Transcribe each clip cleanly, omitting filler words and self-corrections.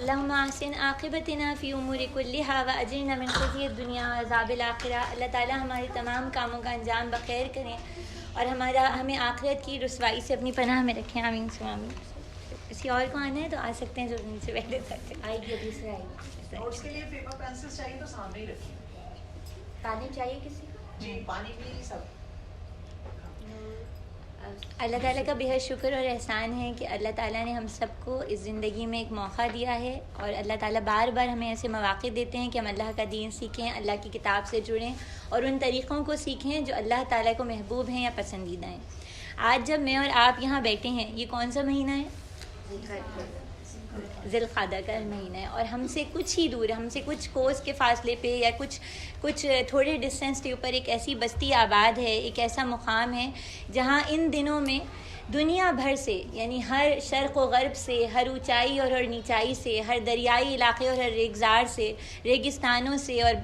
اللہم احسن عاقبتنا فی امور کلہا واجرنا من خزی الدنیا وعذاب الآخرہ. اللہ تعالیٰ ہمارے تمام کاموں کا انجام بخیر کریں اور ہمیں آخرت کی رسوائی سے اپنی پناہ میں رکھیں. آمین ثم آمین. کسی اور کو آنا ہے تو آ سکتے ہیں جو ان سے پہلے تک آئے گی ابھی سے آئے گی. اور اس کے لیے پیپر پینسل چاہیے تو سامنے ہی رکھیے. پانی چاہیے کسی کو؟ جی پانی بھی سب. اللہ تعالیٰ کا بہت شکر اور احسان ہے کہ اللہ تعالیٰ نے ہم سب کو اس زندگی میں ایک موقع دیا ہے اور اللہ تعالیٰ بار بار ہمیں ایسے مواقع دیتے ہیں کہ ہم اللہ کا دین سیکھیں, اللہ کی کتاب سے جڑیں اور ان طریقوں کو سیکھیں جو اللہ تعالیٰ کو محبوب ہیں یا پسندیدہ ہیں. آج جب میں اور آپ یہاں بیٹھے ہیں, یہ کون سا مہینہ ہے؟ ذی القعدہ کا مہینہ ہے اور ہم سے کچھ ہی دور, ہم سے کچھ کوس کے فاصلے پہ یا کچھ تھوڑے ڈسٹینس کے اوپر ایک ایسی بستی آباد ہے, ایک ایسا مقام ہے جہاں ان دنوں میں دنیا بھر سے, یعنی ہر شرق و غرب سے, ہر اونچائی اور ہر نیچائی سے, ہر دریائی علاقے اور ہر ریگزار سے, ریگستانوں سے اور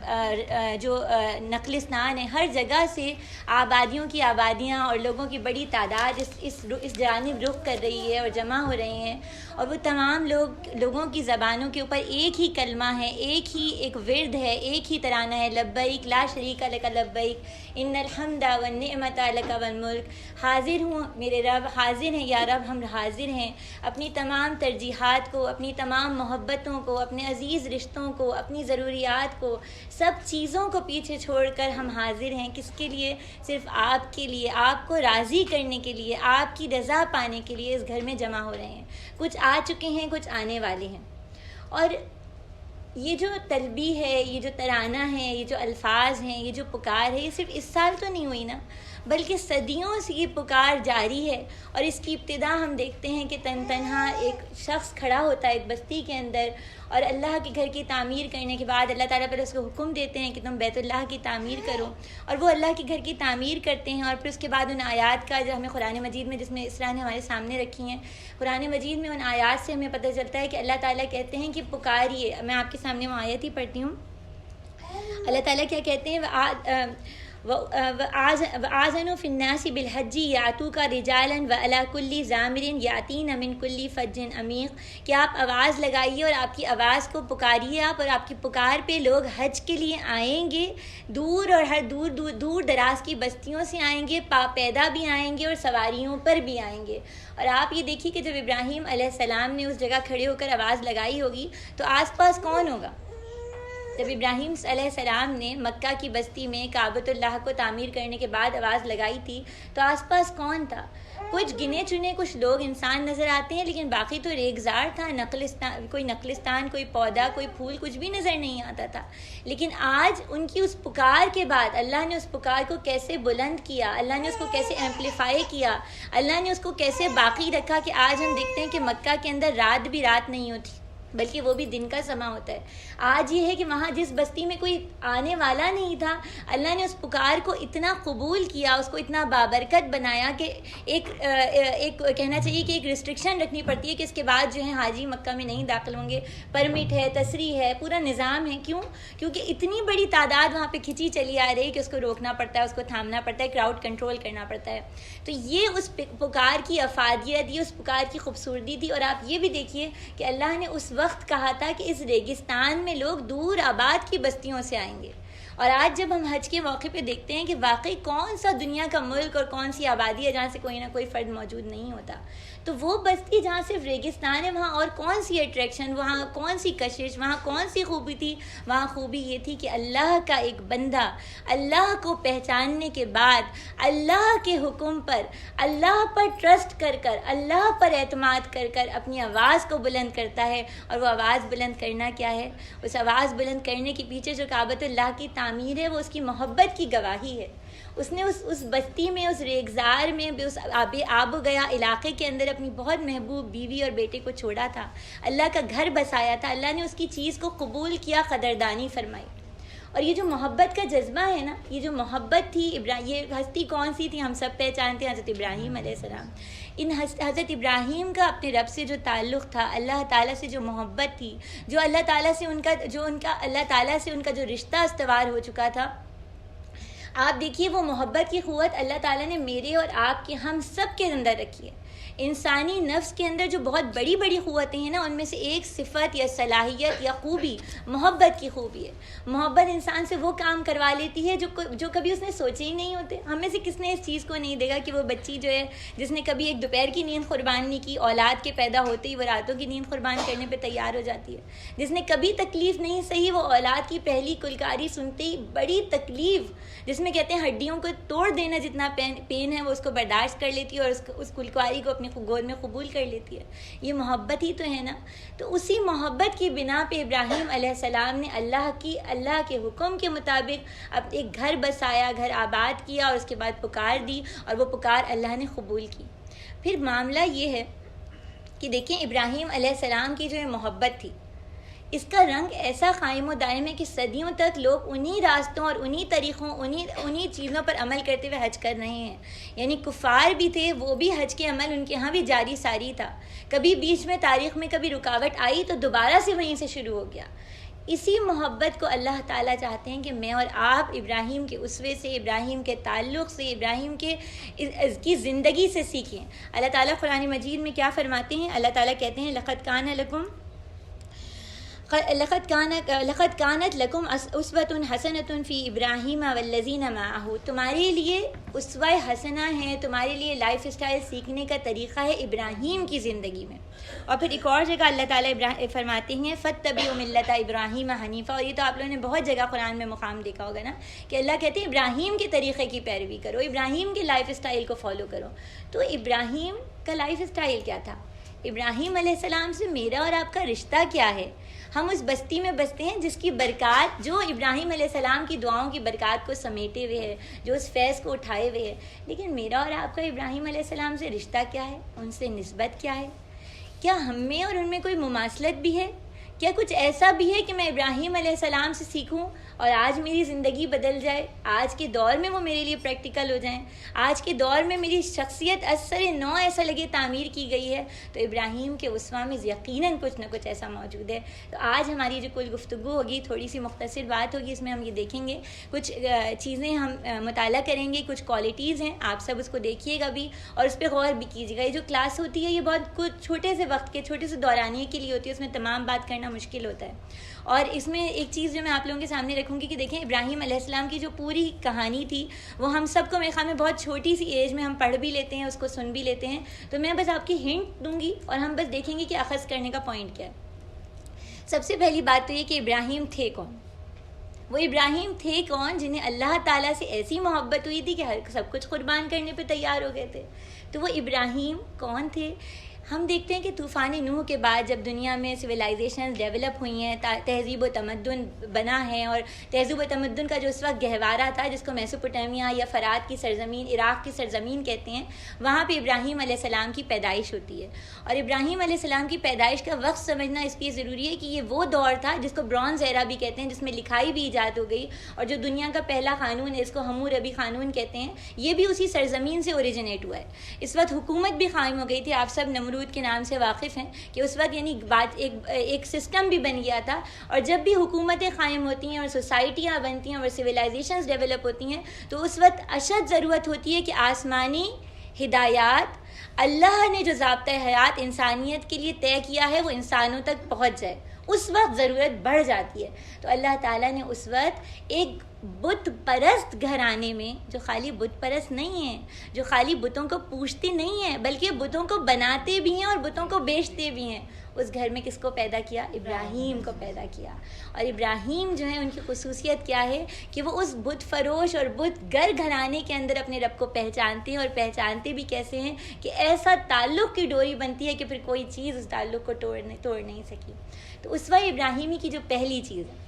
جو نقلستان ہیں, ہر جگہ سے آبادیوں کی آبادیاں اور لوگوں کی بڑی تعداد اس جانب رخ کر رہی ہے اور جمع ہو رہے ہیں. اور وہ تمام لوگوں کی زبانوں کے اوپر ایک ہی کلمہ ہے, ایک ورد ہے, ایک ہی ترانہ ہے, لبیک لا شریک لک لبیک ان الحمد والنعمت لک والملک. حاضر ہوں میرے رب, حاضر ہیں یا رب, ہم حاضر ہیں اپنی تمام ترجیحات کو, اپنی تمام محبتوں کو, اپنے عزیز رشتوں کو, اپنی ضروریات کو, سب چیزوں کو پیچھے چھوڑ کر ہم حاضر ہیں. کس کے لیے؟ صرف آپ کے لیے, آپ کو راضی کرنے کے لیے, آپ کی رضا پانے کے لیے اس گھر میں جمع ہو رہے ہیں. کچھ آ چکے ہیں, کچھ آنے والے ہیں. اور یہ جو تلبیہ ہے, یہ جو ترانہ ہے, یہ جو الفاظ ہیں, یہ جو پکار ہے, یہ صرف اس سال تو نہیں ہوئی نا, بلکہ صدیوں سے یہ پکار جاری ہے. اور اس کی ابتدا ہم دیکھتے ہیں کہ تنہا ایک شخص کھڑا ہوتا ہے ایک بستی کے اندر اور اللہ کے گھر کی تعمیر کرنے کے بعد اللہ تعالیٰ پر اس کو حکم دیتے ہیں کہ تم بیت اللہ کی تعمیر کرو, اور وہ اللہ کے گھر کی تعمیر کرتے ہیں. اور پھر اس کے بعد ان آیات کا جو ہمیں قرآن مجید میں, جس میں اسراء نے ہمارے سامنے رکھی ہیں, قرآن مجید میں ان آیات سے ہمیں پتہ چلتا ہے کہ اللہ تعالیٰ کہتے ہیں کہ پکاریے. میں آپ کے سامنے وہ آیت ہی پڑھتی ہوں. اللہ تعالیٰ کیا کہتے ہیں؟ وَآذَنُوا فِي النَّاسِ بِالْحَجِّ يَأْتُوكَ رِجَالًا وَعَلَىٰ كُلِّ ضَامِرٍ يَأْتِينَ مِنْ كُلِّ فَجٍّ عَمِيقٍ. کہ آپ آواز لگائیے اور آپ کی آواز کو پکاریے آپ, اور آپ کی پکار پہ لوگ حج کے لیے آئیں گے, دور اور ہر دور دراز کی بستیوں سے آئیں گے, پیدا بھی آئیں گے اور سواریوں پر بھی آئیں گے. اور آپ یہ دیکھیے کہ جب ابراہیم علیہ السلام نے اس جگہ کھڑے ہو کر آواز لگائی ہوگی تو آس پاس کون ہوگا؟ جب ابراہیم علیہ السلام نے مکہ کی بستی میں کعبۃ اللہ کو تعمیر کرنے کے بعد آواز لگائی تھی تو آس پاس کون تھا؟ کچھ گنے چنے کچھ لوگ انسان نظر آتے ہیں, لیکن باقی تو ریگزار تھا, کوئی نقلستان, کوئی پودا, کوئی پھول, کچھ بھی نظر نہیں آتا تھا. لیکن آج ان کی اس پکار کے بعد اللہ نے اس پکار کو کیسے بلند کیا, اللہ نے اس کو کیسے ایمپلیفائی کیا, اللہ نے اس کو کیسے باقی رکھا کہ آج ہم دیکھتے ہیں کہ مکہ کے اندر رات بھی رات نہیں ہوتی بلکہ وہ بھی دن کا سما ہوتا ہے. آج یہ ہے کہ وہاں جس بستی میں کوئی آنے والا نہیں تھا, اللہ نے اس پکار کو اتنا قبول کیا, اس کو اتنا بابرکت بنایا کہ ایک کہنا چاہیے کہ ایک ریسٹرکشن رکھنی پڑتی ہے کہ اس کے بعد جو ہے حاجی مکہ میں نہیں داخل ہوں گے, پرمٹ ہے, تصریح ہے, پورا نظام ہے. کیوں؟ کیونکہ اتنی بڑی تعداد وہاں پہ کھینچی چلی آ رہی ہے کہ اس کو روکنا پڑتا ہے, اس کو تھامنا پڑتا ہے, کراؤڈ کنٹرول کرنا پڑتا ہے. تو یہ اس پکار کی افادیت, یہ اس پکار کی خوبصورتی تھی. اور آپ یہ بھی دیکھیے کہ اللہ نے اس وقت کہا تھا کہ اس ریگستان میں لوگ دور آباد کی بستیوں سے آئیں گے. اور آج جب ہم حج کے موقع پہ دیکھتے ہیں کہ واقعی کون سا دنیا کا ملک اور کون سی آبادی ہے جہاں سے کوئی نہ کوئی فرد موجود نہیں ہوتا, تو وہ بستی جہاں صرف ریگستان ہے وہاں اور کون سی اٹریکشن, وہاں کون سی کشش, وہاں کون سی خوبی تھی؟ وہاں خوبی یہ تھی کہ اللہ کا ایک بندہ اللہ کو پہچاننے کے بعد اللہ کے حکم پر, اللہ پر ٹرسٹ کر کر, اللہ پر اعتماد کر کر اپنی آواز کو بلند کرتا ہے. اور وہ آواز بلند کرنا کیا ہے؟ اس آواز بلند کرنے کے پیچھے جو کعبۃ اللہ کی تعمیر ہے وہ اس کی محبت کی گواہی ہے. اس نے اس بستی میں, اس ریگزار میں, اس آب و گیا علاقے کے اندر اپنی بہت محبوب بیوی اور بیٹے کو چھوڑا تھا, اللہ کا گھر بسایا تھا, اللہ نے اس کی چیز کو قبول کیا, قدردانی فرمائی. اور یہ جو محبت کا جذبہ ہے نا, یہ جو محبت تھی, یہ ہستی کون سی تھی؟ ہم سب پہچانتے ہیں, حضرت ابراہیم علیہ السلام. حضرت ابراہیم کا اپنے رب سے جو تعلق تھا, اللہ تعالیٰ سے جو محبت تھی, جو اللہ تعالیٰ سے اللہ تعالیٰ سے ان کا جو رشتہ استوار ہو چکا تھا, آپ دیکھیے وہ محبت کی قوت اللہ تعالیٰ نے میرے اور آپ کے, ہم سب کے اندر رکھی ہے. انسانی نفس کے اندر جو بہت بڑی بڑی قوتیں ہیں نا، ان میں سے ایک صفت یا صلاحیت یا خوبی محبت کی خوبی ہے. محبت انسان سے وہ کام کروا لیتی ہے جو کبھی اس نے سوچے ہی نہیں ہوتے. ہم میں سے کس نے اس چیز کو نہیں دیکھا کہ وہ بچی جو ہے جس نے کبھی ایک دوپہر کی نیند قربان نہیں کی، اولاد کے پیدا ہوتے ہی وہ راتوں کی نیند قربان کرنے پہ تیار ہو جاتی ہے. جس نے کبھی تکلیف نہیں سہی، وہ اولاد کی پہلی کلکاری سنتے ہی بڑی تکلیف، جس میں کہتے ہیں ہڈیوں کو توڑ دینا جتنا پین ہے، وہ اس کو برداشت کر لیتی ہے اور اس کلکاری کو اپنی گود میں قبول کر لیتی ہے. یہ محبت ہی تو ہے نا. تو اسی محبت کی بنا پہ ابراہیم علیہ السلام نے اللہ کے حکم کے مطابق اب ایک گھر بسایا، گھر آباد کیا، اور اس کے بعد پکار دی، اور وہ پکار اللہ نے قبول کی. پھر معاملہ یہ ہے کہ دیکھیں ابراہیم علیہ السلام کی جو محبت تھی، اس کا رنگ ایسا قائم و دائم ہے کہ صدیوں تک لوگ انہی راستوں اور انہی طریقوں انہی چیزوں پر عمل کرتے ہوئے حج کر رہے ہیں. یعنی کفار بھی تھے، وہ بھی حج کے عمل ان کے ہاں بھی جاری ساری تھا. کبھی بیچ میں تاریخ میں کبھی رکاوٹ آئی تو دوبارہ سے وہیں سے شروع ہو گیا. اسی محبت کو اللہ تعالیٰ چاہتے ہیں کہ میں اور آپ ابراہیم کے اسوے سے، ابراہیم کے تعلق سے، ابراہیم کی زندگی سے سیکھیں. اللہ تعالیٰ قرآن مجید میں کیا فرماتے ہیں؟ اللہ تعالیٰ کہتے ہیں لقد كانت لكم اسوة حسنة في ابراہیم والذین معه. تمہارے لیے اسوہ حسنہ ہے، تمہارے لیے لائف اسٹائل سیکھنے کا طریقہ ہے ابراہیم کی زندگی میں. اور پھر ایک اور جگہ اللہ تعالیٰ فرماتے ہیں فاتبعوا ملت ابراہیم حنیفہ. اور یہ تو آپ لوگوں نے بہت جگہ قرآن میں مقام دیکھا ہوگا نا کہ اللہ کہتے ہیں ابراہیم کے طریقے کی پیروی کرو، ابراہیم کے لائف اسٹائل کو فالو کرو. تو ابراہیم کا لائف اسٹائل کیا تھا؟ ابراہیم علیہ السلام سے میرا اور آپ کا رشتہ کیا ہے؟ ہم اس بستی میں بستے ہیں جس کی برکات، جو ابراہیم علیہ السلام کی دعاؤں کی برکات کو سمیٹے ہوئے ہے، جو اس فیض کو اٹھائے ہوئے ہے. لیکن میرا اور آپ کا ابراہیم علیہ السلام سے رشتہ کیا ہے؟ ان سے نسبت کیا ہے؟ کیا ہم میں اور ان میں کوئی مماثلت بھی ہے؟ کیا کچھ ایسا بھی ہے کہ میں ابراہیم علیہ السلام سے سیکھوں اور آج میری زندگی بدل جائے، آج کے دور میں وہ میرے لیے پریکٹیکل ہو جائیں، آج کے دور میں میری شخصیت اثر نو ایسا لگے تعمیر کی گئی ہے؟ تو ابراہیم کے اسوہ میں یقیناً کچھ نہ کچھ ایسا موجود ہے. تو آج ہماری جو کل گفتگو ہوگی، تھوڑی سی مختصر بات ہوگی، اس میں ہم یہ دیکھیں گے، کچھ چیزیں ہم مطالعہ کریں گے، کچھ کوالٹیز ہیں، آپ سب اس کو دیکھیے گا بھی اور اس پہ غور بھی کیجیے گا. یہ جو کلاس ہوتی ہے یہ بہت کچھ چھوٹے سے وقت کے، چھوٹے سے دورانیے کے لیے ہوتی ہے، اس میں تمام بات کرنا مشکل ہوتا ہے. اور اس میں ایک چیز جو میں آپ لوگوں کے سامنے رکھوں گی کہ دیکھیں ابراہیم علیہ السلام کی جو پوری کہانی تھی وہ ہم سب کو میرے خیال میں بہت چھوٹی سی ایج میں ہم پڑھ بھی لیتے ہیں، اس کو سن بھی لیتے ہیں. تو میں بس آپ کی ہنٹ دوں گی اور ہم بس دیکھیں گے کہ اخذ کرنے کا پوائنٹ کیا ہے. سب سے پہلی بات تو یہ کہ ابراہیم تھے کون؟ وہ ابراہیم تھے کون جنہیں اللہ تعالیٰ سے ایسی محبت ہوئی تھی کہ سب کچھ قربان کرنے پہ تیار ہو گئے تھے. تو وہ ابراہیم کون تھے؟ ہم دیکھتے ہیں کہ طوفان نوح کے بعد جب دنیا میں سویلائزیشنز ڈیولپ ہوئی ہیں، تہذیب و تمدن بنا ہے، اور تہذیب و تمدن کا جو اس وقت گہوارہ تھا جس کو میسوپوٹیمیا یا فرات کی سرزمین، عراق کی سرزمین کہتے ہیں، وہاں پہ ابراہیم علیہ السلام کی پیدائش ہوتی ہے. اور ابراہیم علیہ السلام کی پیدائش کا وقت سمجھنا اس لیے ضروری ہے کہ یہ وہ دور تھا جس کو برونز ایرا بھی کہتے ہیں، جس میں لکھائی بھی ایجاد ہو گئی، اور جو دنیا کا پہلا قانون ہے اس کو حموربی قانون کہتے ہیں، یہ بھی اسی سرزمین سے اوریجنیٹ ہوا ہے. اس وقت حکومت بھی قائم ہو گئی تھی، آپ سب نمرود کے نام سے واقف ہیں کہ اس وقت یعنی ایک سسٹم بھی بن گیا تھا. اور جب بھی حکومتیں قائم ہوتی ہیں اور سوسائٹیاں بنتی ہیں اور سویلائزیشنز ڈیولپ ہوتی ہیں تو اس وقت اشد ضرورت ہوتی ہے کہ آسمانی ہدایات، اللہ نے جو ضابطۂ حیات انسانیت کے لیے طے کیا ہے وہ انسانوں تک پہنچ جائے. اس وقت ضرورت بڑھ جاتی ہے. تو اللہ تعالیٰ نے اس وقت ایک بت پرست گھرانے میں، جو خالی بت پرست نہیں ہیں، جو خالی بتوں کو پوجتے نہیں ہیں بلکہ بتوں کو بناتے بھی ہیں اور بتوں کو بیچتے بھی ہیں، اس گھر میں کس کو پیدا کیا؟ ابراہیم کو پیدا کیا. اور ابراہیم جو ہے ان کی خصوصیت کیا ہے کہ وہ اس بت فروش اور بت گر گھرانے کے اندر اپنے رب کو پہچانتے ہیں، اور پہچانتے بھی کیسے ہیں کہ ایسا تعلق کی ڈوری بنتی ہے کہ پھر کوئی چیز اس تعلق کو توڑ نہیں سکی. تو اسوہ ابراہیمی کی جو پہلی چیز ہے،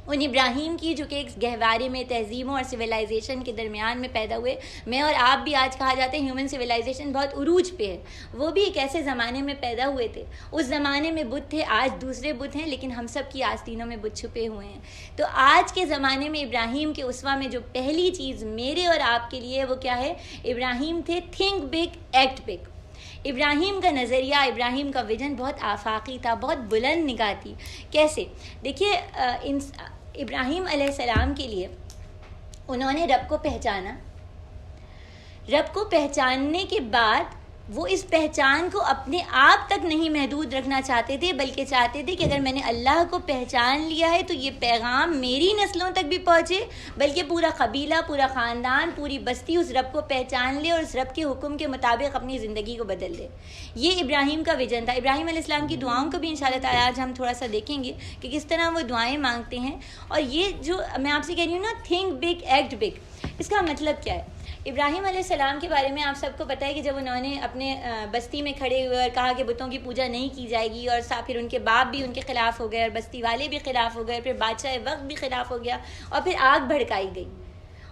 ان ابراہیم کی جو کہ ایک گہوارے میں تہذیبوں اور سویلائزیشن کے درمیان میں پیدا ہوئے. میں اور آپ بھی آج کہا جاتا ہے ہیومن سویلائزیشن بہت عروج پہ ہے، وہ بھی ایک ایسے زمانے میں پیدا ہوئے تھے. اس زمانے میں بت تھے، آج دوسرے بت ہیں، لیکن ہم سب کی آستینوں میں بت چھپے ہوئے ہیں. تو آج کے زمانے میں ابراہیم کے اسوہ میں جو پہلی چیز میرے اور آپ کے لیے وہ کیا ہے؟ ابراہیم تھے تھنک بگ ایکٹ بگ. ابراہیم کا نظریہ، ابراہیم کا ویژن بہت آفاقی تھا، بہت بلند نگاہ تھی. کیسے؟ دیکھیے ابراہیم علیہ السلام کے لیے انہوں نے رب کو پہچانا. رب کو پہچاننے کے بعد وہ اس پہچان کو اپنے آپ تک نہیں محدود رکھنا چاہتے تھے، بلکہ چاہتے تھے کہ اگر میں نے اللہ کو پہچان لیا ہے تو یہ پیغام میری نسلوں تک بھی پہنچے، بلکہ پورا قبیلہ، پورا خاندان، پوری بستی اس رب کو پہچان لے اور اس رب کے حکم کے مطابق اپنی زندگی کو بدل لے۔ یہ ابراہیم کا ویژن تھا۔ ابراہیم علیہ السلام کی دعاؤں کو بھی انشاءاللہ تعالیٰ آج ہم تھوڑا سا دیکھیں گے کہ کس طرح وہ دعائیں مانگتے ہیں۔ اور یہ جو میں آپ سے کہہ رہی ہوں نا، تھنک بگ ایکٹ بگ، اس کا مطلب کیا ہے؟ ابراہیم علیہ السلام کے بارے میں آپ سب کو پتہ ہے کہ جب انہوں نے اپنے بستی میں کھڑے ہوئے اور کہا کہ بتوں کی پوجا نہیں کی جائے گی، اور پھر ان کے باپ بھی ان کے خلاف ہو گئے اور بستی والے بھی خلاف ہو گئے، پھر بادشاہ وقت بھی خلاف ہو گیا، اور پھر آگ بھڑکائی گئی،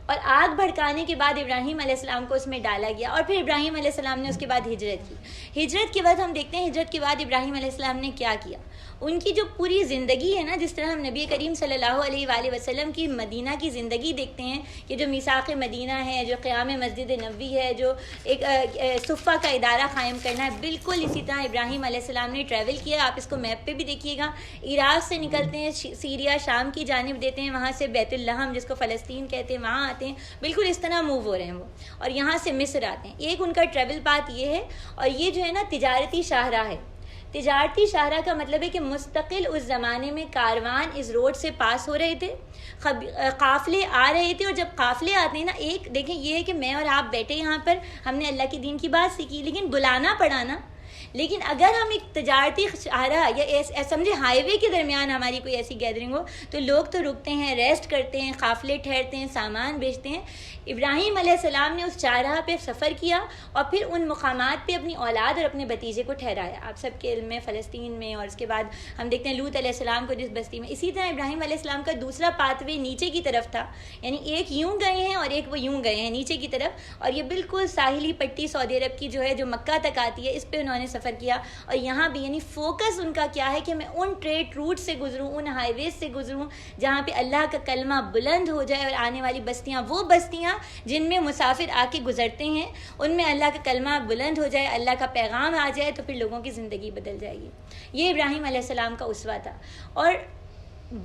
اور آگ بھڑکانے کے بعد ابراہیم علیہ السلام کو اس میں ڈالا گیا، اور پھر ابراہیم علیہ السلام نے اس کے بعد ہجرت کی۔ ہجرت کے بعد ہم دیکھتے ہیں ہجرت کے بعد ابراہیم علیہ السلام نے کیا کیا۔ ان کی جو پوری زندگی ہے نا، جس طرح ہم نبی کریم صلی اللہ علیہ وآلہ وسلم کی مدینہ کی زندگی دیکھتے ہیں کہ جو میثاق مدینہ ہے، جو قیام مسجد نبوی ہے، جو ایک صفہ کا ادارہ قائم کرنا ہے، بالکل اسی طرح ابراہیم علیہ السلام نے ٹریول کیا۔ آپ اس کو میپ پہ بھی دیکھیے گا، عراق سے نکلتے ہیں، سیریا شام کی جانب دیتے ہیں، وہاں سے بیت اللحم جس کو فلسطین کہتے ہیں وہاں آتے ہیں، بالکل اس طرح موو ہو رہے ہیں وہ، اور یہاں سے مصر آتے ہیں۔ ایک ان کا ٹریول پاتھ یہ ہے، اور یہ جو ہے نا تجارتی شاہراہ ہے۔ تجارتی شاہراہ کا مطلب ہے کہ مستقل اس زمانے میں کاروان اس روڈ سے پاس ہو رہے تھے، قافلے آ رہے تھے، اور جب قافلے آتے ہیں نا، ایک دیکھیں یہ ہے کہ میں اور آپ بیٹھے یہاں پر، ہم نے اللہ کے دین کی بات سیکھی، لیکن بلانا پڑا نا۔ لیکن اگر ہم ایک تجارتی شاہراہ یا سمجھے ہائی وے کے درمیان ہماری کوئی ایسی گیدرنگ ہو، تو لوگ تو رکتے ہیں، ریسٹ کرتے ہیں، قافلے ٹھہرتے ہیں، سامان بیچتے ہیں۔ ابراہیم علیہ السلام نے اس چارراہ پہ سفر کیا، اور پھر ان مقامات پہ اپنی اولاد اور اپنے بھتیجے کو ٹھہرایا۔ آپ سب کے علم میں فلسطین میں، اور اس کے بعد ہم دیکھتے ہیں لوط علیہ السلام کو جس بستی میں۔ اسی طرح ابراہیم علیہ السلام کا دوسرا پاتھ وے نیچے کی طرف تھا، یعنی ایک یوں گئے ہیں اور ایک وہ یوں گئے ہیں نیچے کی طرف، اور یہ بالکل ساحلی پٹی سعودی عرب کی جو ہے، جو مکہ تک آتی ہے، اس پہ انہوں نے سفر کیا۔ اور یہاں بھی یعنی فوکس ان کا کیا ہے کہ میں ان ٹریڈ روٹ سے گزروں، ان ہائی ویز سے گزروں جہاں پہ اللہ کا کلمہ بلند ہو جائے، اور آنے والی بستیاں وہ بستیاں جن میں مسافر آ کے گزرتے ہیں، ان میں اللہ کا کلمہ بلند ہو جائے، اللہ کا پیغام آ جائے، تو پھر لوگوں کی زندگی بدل جائے گی۔ یہ ابراہیم علیہ السلام کا اسوہ تھا۔ اور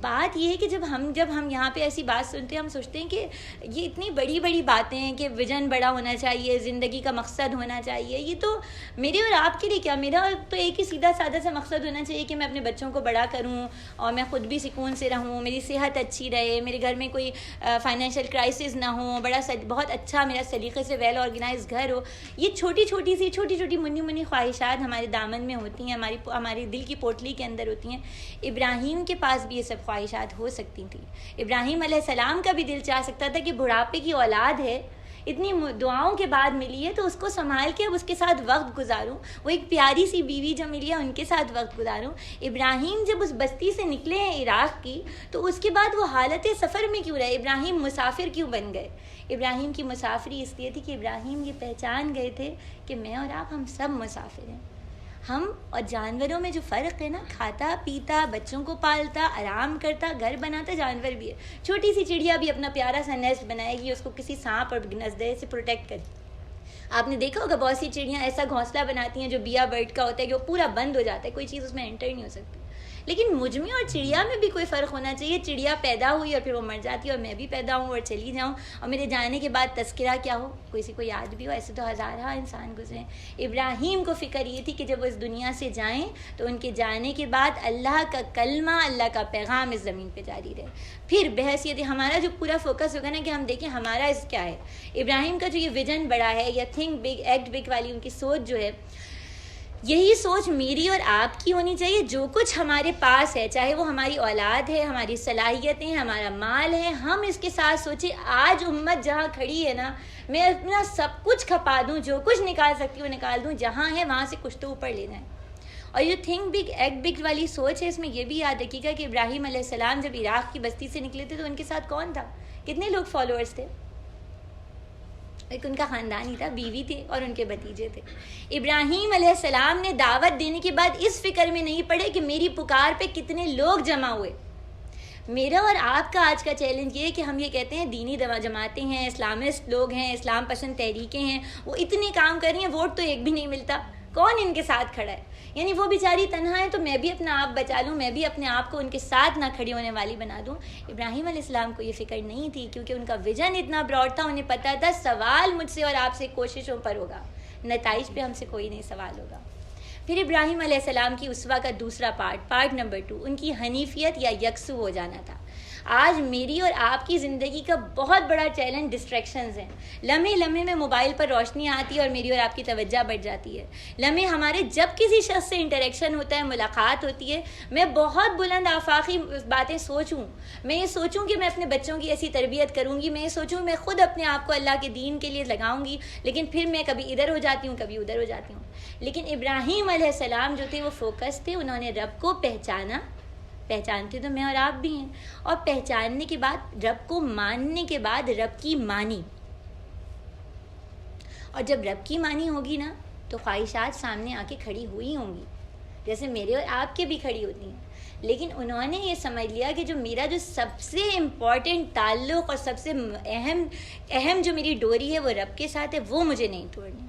بات یہ ہے کہ جب ہم یہاں پہ ایسی بات سنتے ہیں، ہم سوچتے ہیں کہ یہ اتنی بڑی بڑی باتیں ہیں کہ ویژن بڑا ہونا چاہیے، زندگی کا مقصد ہونا چاہیے۔ یہ تو میرے اور آپ کے لیے کیا، میرا تو ایک ہی سیدھا سادہ سا مقصد ہونا چاہیے کہ میں اپنے بچوں کو بڑا کروں، اور میں خود بھی سکون سے رہوں، میری صحت اچھی رہے، میرے گھر میں کوئی فائنینشیل کرائسس نہ ہو، بہت اچھا میرا سلیقے سے ویل آرگنائز گھر ہو۔ یہ چھوٹی چھوٹی منی خواہشات ہمارے دامن میں ہوتی ہیں، ہماری دل کی پوٹلی کے اندر ہوتی ہیں۔ ابراہیم کے پاس بھی یہ سب خواہشات ہو سکتی تھی۔ ابراہیم علیہ السلام کا بھی دل چاہ سکتا تھا کہ بڑھاپے کی اولاد ہے، اتنی دعاؤں کے بعد ملی ہے، تو اس کو سنبھال کے اب اس کے ساتھ وقت گزاروں، وہ ایک پیاری سی بیوی جو ملی ہے ان کے ساتھ وقت گزاروں۔ ابراہیم جب اس بستی سے نکلے ہیں عراق کی، تو اس کے بعد وہ حالت سفر میں کیوں رہے؟ ابراہیم مسافر کیوں بن گئے؟ ابراہیم کی مسافری اس لیے تھی کہ ابراہیم یہ پہچان گئے تھے کہ میں اور آپ ہم سب مسافر ہیں۔ ہم اور جانوروں میں جو فرق ہے نا، کھاتا پیتا، بچوں کو پالتا، آرام کرتا، گھر بناتا جانور بھی ہے۔ چھوٹی سی چڑیا بھی اپنا پیارا سا نیسٹ بنائے گی، اس کو کسی سانپ اور نزدے سے پروٹیکٹ کرے۔ آپ نے دیکھا ہوگا بہت سی چڑیاں ایسا گھونسلہ بناتی ہیں جو بیا برڈ کا ہوتا ہے کہ وہ پورا بند ہو جاتا ہے، کوئی چیز اس میں انٹر ہی نہیں ہو سکتی۔ لیکن مجھ میں اور چڑیا میں بھی کوئی فرق ہونا چاہیے۔ چڑیا پیدا ہوئی اور پھر وہ مر جاتی ہے، اور میں بھی پیدا ہوں اور چلی جاؤں، اور میرے جانے کے بعد تذکرہ کیا ہو، کسی کو یاد بھی ہو۔ ایسے تو ہزارہ انسان گزرے۔ ابراہیم کو فکر یہ تھی کہ جب وہ اس دنیا سے جائیں تو ان کے جانے کے بعد اللہ کا کلمہ، اللہ کا پیغام اس زمین پہ جاری رہے۔ پھر بحیثیت ہمارا جو پورا فوکس ہوگا نا کہ ہم دیکھیں ہمارا اس کیا ہے۔ ابراہیم کا جو یہ ویژن بڑا ہے، یا تھنک بگ ایکٹ بگ والی ان کی سوچ جو ہے، یہی سوچ میری اور آپ کی ہونی چاہیے۔ جو کچھ ہمارے پاس ہے، چاہے وہ ہماری اولاد ہے، ہماری صلاحیتیں، ہمارا مال ہے، ہم اس کے ساتھ سوچیں آج امت جہاں کھڑی ہے نا، میں اپنا سب کچھ کھپا دوں، جو کچھ نکال سکتی ہوں نکال دوں، جہاں ہے وہاں سے کچھ تو اوپر لینا ہے۔ اور یہ تھنک بگ ایکٹ بگ والی سوچ ہے، اس میں یہ بھی یاد رکھیے گا کہ ابراہیم علیہ السلام جب عراق کی بستی سے نکلے تھے تو ان کے ساتھ کون تھا؟ کتنے لوگ فالوورز تھے؟ ایک ان کا خاندان ہی تھا، بیوی تھی اور ان کے بھتیجے تھے۔ ابراہیم علیہ السلام نے دعوت دینے کے بعد اس فکر میں نہیں پڑے کہ میری پکار پہ کتنے لوگ جمع ہوئے۔ میرا اور آپ کا آج کا چیلنج یہ ہے کہ ہم یہ کہتے ہیں دینی جماعتیں ہیں، اسلامسٹ لوگ ہیں، اسلام پسند تحریکیں ہیں، وہ اتنے کام کر رہی ہیں، ووٹ تو ایک بھی نہیں ملتا، کون ان کے ساتھ کھڑا ہے؟ یعنی وہ بیچاری تنہا ہے تو میں بھی اپنا آپ بچا لوں، میں بھی اپنے آپ کو ان کے ساتھ نہ کھڑی ہونے والی بنا دوں۔ ابراہیم علیہ السلام کو یہ فکر نہیں تھی، کیونکہ ان کا ویژن اتنا براڈ تھا، انہیں پتہ تھا سوال مجھ سے اور آپ سے کوششوں پر ہوگا، نتائج پہ ہم سے کوئی نہیں سوال ہوگا. پھر ابراہیم علیہ السلام کی اسوہ کا دوسرا پارٹ نمبر 2 ان کی حنیفیت یا یکسو ہو جانا تھا. آج میری اور آپ کی زندگی کا بہت بڑا چیلنج ڈسٹریکشنز ہیں. لمحے لمحے میں موبائل پر روشنی آتی ہے اور میری اور آپ کی توجہ بڑھ جاتی ہے. لمحے ہمارے جب کسی شخص سے انٹریکشن ہوتا ہے, ملاقات ہوتی ہے, میں بہت بلند آفاقی باتیں سوچوں. میں یہ سوچوں کہ میں اپنے بچوں کی ایسی تربیت کروں گی, میں یہ سوچوں میں خود اپنے آپ کو اللہ کے دین کے لیے لگاؤں گی, لیکن پھر میں کبھی ادھر ہو جاتی ہوں, کبھی ادھر ہو جاتی ہوں. لیکن ابراہیم علیہ السلام جو تھے وہ فوکس تھے. انہوں نے رب کو پہچانتے تو میں اور آپ بھی ہیں, اور پہچاننے کے بعد رب کو ماننے کے بعد رب کی مانی. اور جب رب کی مانی ہوگی نا تو خواہشات سامنے آ کے کھڑی ہوئی ہوں گی, جیسے میرے اور آپ کے بھی کھڑی ہوتی ہیں. لیکن انہوں نے یہ سمجھ لیا کہ میرا جو سب سے امپورٹنٹ تعلق اور سب سے اہم جو میری ڈوری ہے وہ رب کے ساتھ ہے, وہ مجھے نہیں توڑنی.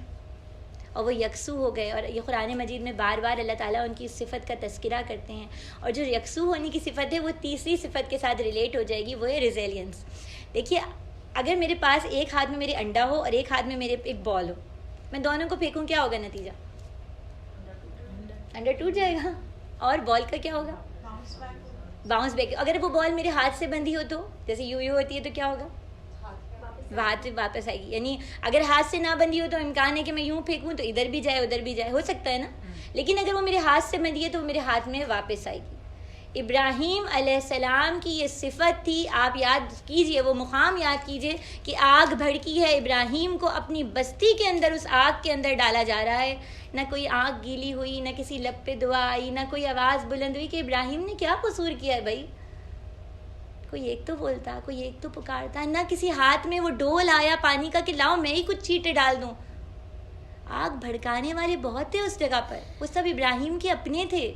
اور وہ یکسو ہو گئے. اور یہ قرآن مجید میں بار بار اللہ تعالیٰ ان کی صفت کا تذکرہ کرتے ہیں. اور جو یکسو ہونے کی صفت ہے وہ تیسری صفت کے ساتھ ریلیٹ ہو جائے گی, وہ ہے ریزیلینس. دیکھیے, اگر میرے پاس ایک ہاتھ میں میرے انڈا ہو اور ایک ہاتھ میں میرے ایک بال ہو, میں دونوں کو پھینکوں, کیا ہوگا نتیجہ؟ انڈا ٹوٹ جائے گا. اور بال کا کیا ہوگا؟ Bounce back. اگر وہ بال میرے ہاتھ سے بندھی ہو تو جیسے یو ہوتی ہے تو کیا ہوگا؟ ہاتھ واپس آئے گی. یعنی اگر ہاتھ سے نہ بندھی ہو تو امکان ہے کہ میں یوں پھینکوں تو ادھر بھی جائے ادھر بھی جائے, ہو سکتا ہے نا. لیکن اگر وہ میرے ہاتھ سے بندھی ہے تو وہ میرے ہاتھ میں واپس آئے گی. ابراہیم علیہ السلام کی یہ صفت تھی. آپ یاد کیجئے, وہ مقام یاد کیجئے کہ آگ بھڑکی ہے, ابراہیم کو اپنی بستی کے اندر اس آگ کے اندر ڈالا جا رہا ہے. نہ کوئی آنکھ گیلی ہوئی, نہ کسی لب پہ دعا آئی, نہ کوئی آواز بلند ہوئی کہ ابراہیم نے کیا قصور کیا ہے بھائی. کوئی ایک تو بولتا, کوئی ایک تو پکارتا, نہ کسی ہاتھ میں وہ ڈول آیا پانی کا کہ لاؤ میں ہی کچھ چیٹے ڈال دوں. آگ بھڑکانے والے بہت تھے اس جگہ پر, وہ سب ابراہیم کے اپنے تھے,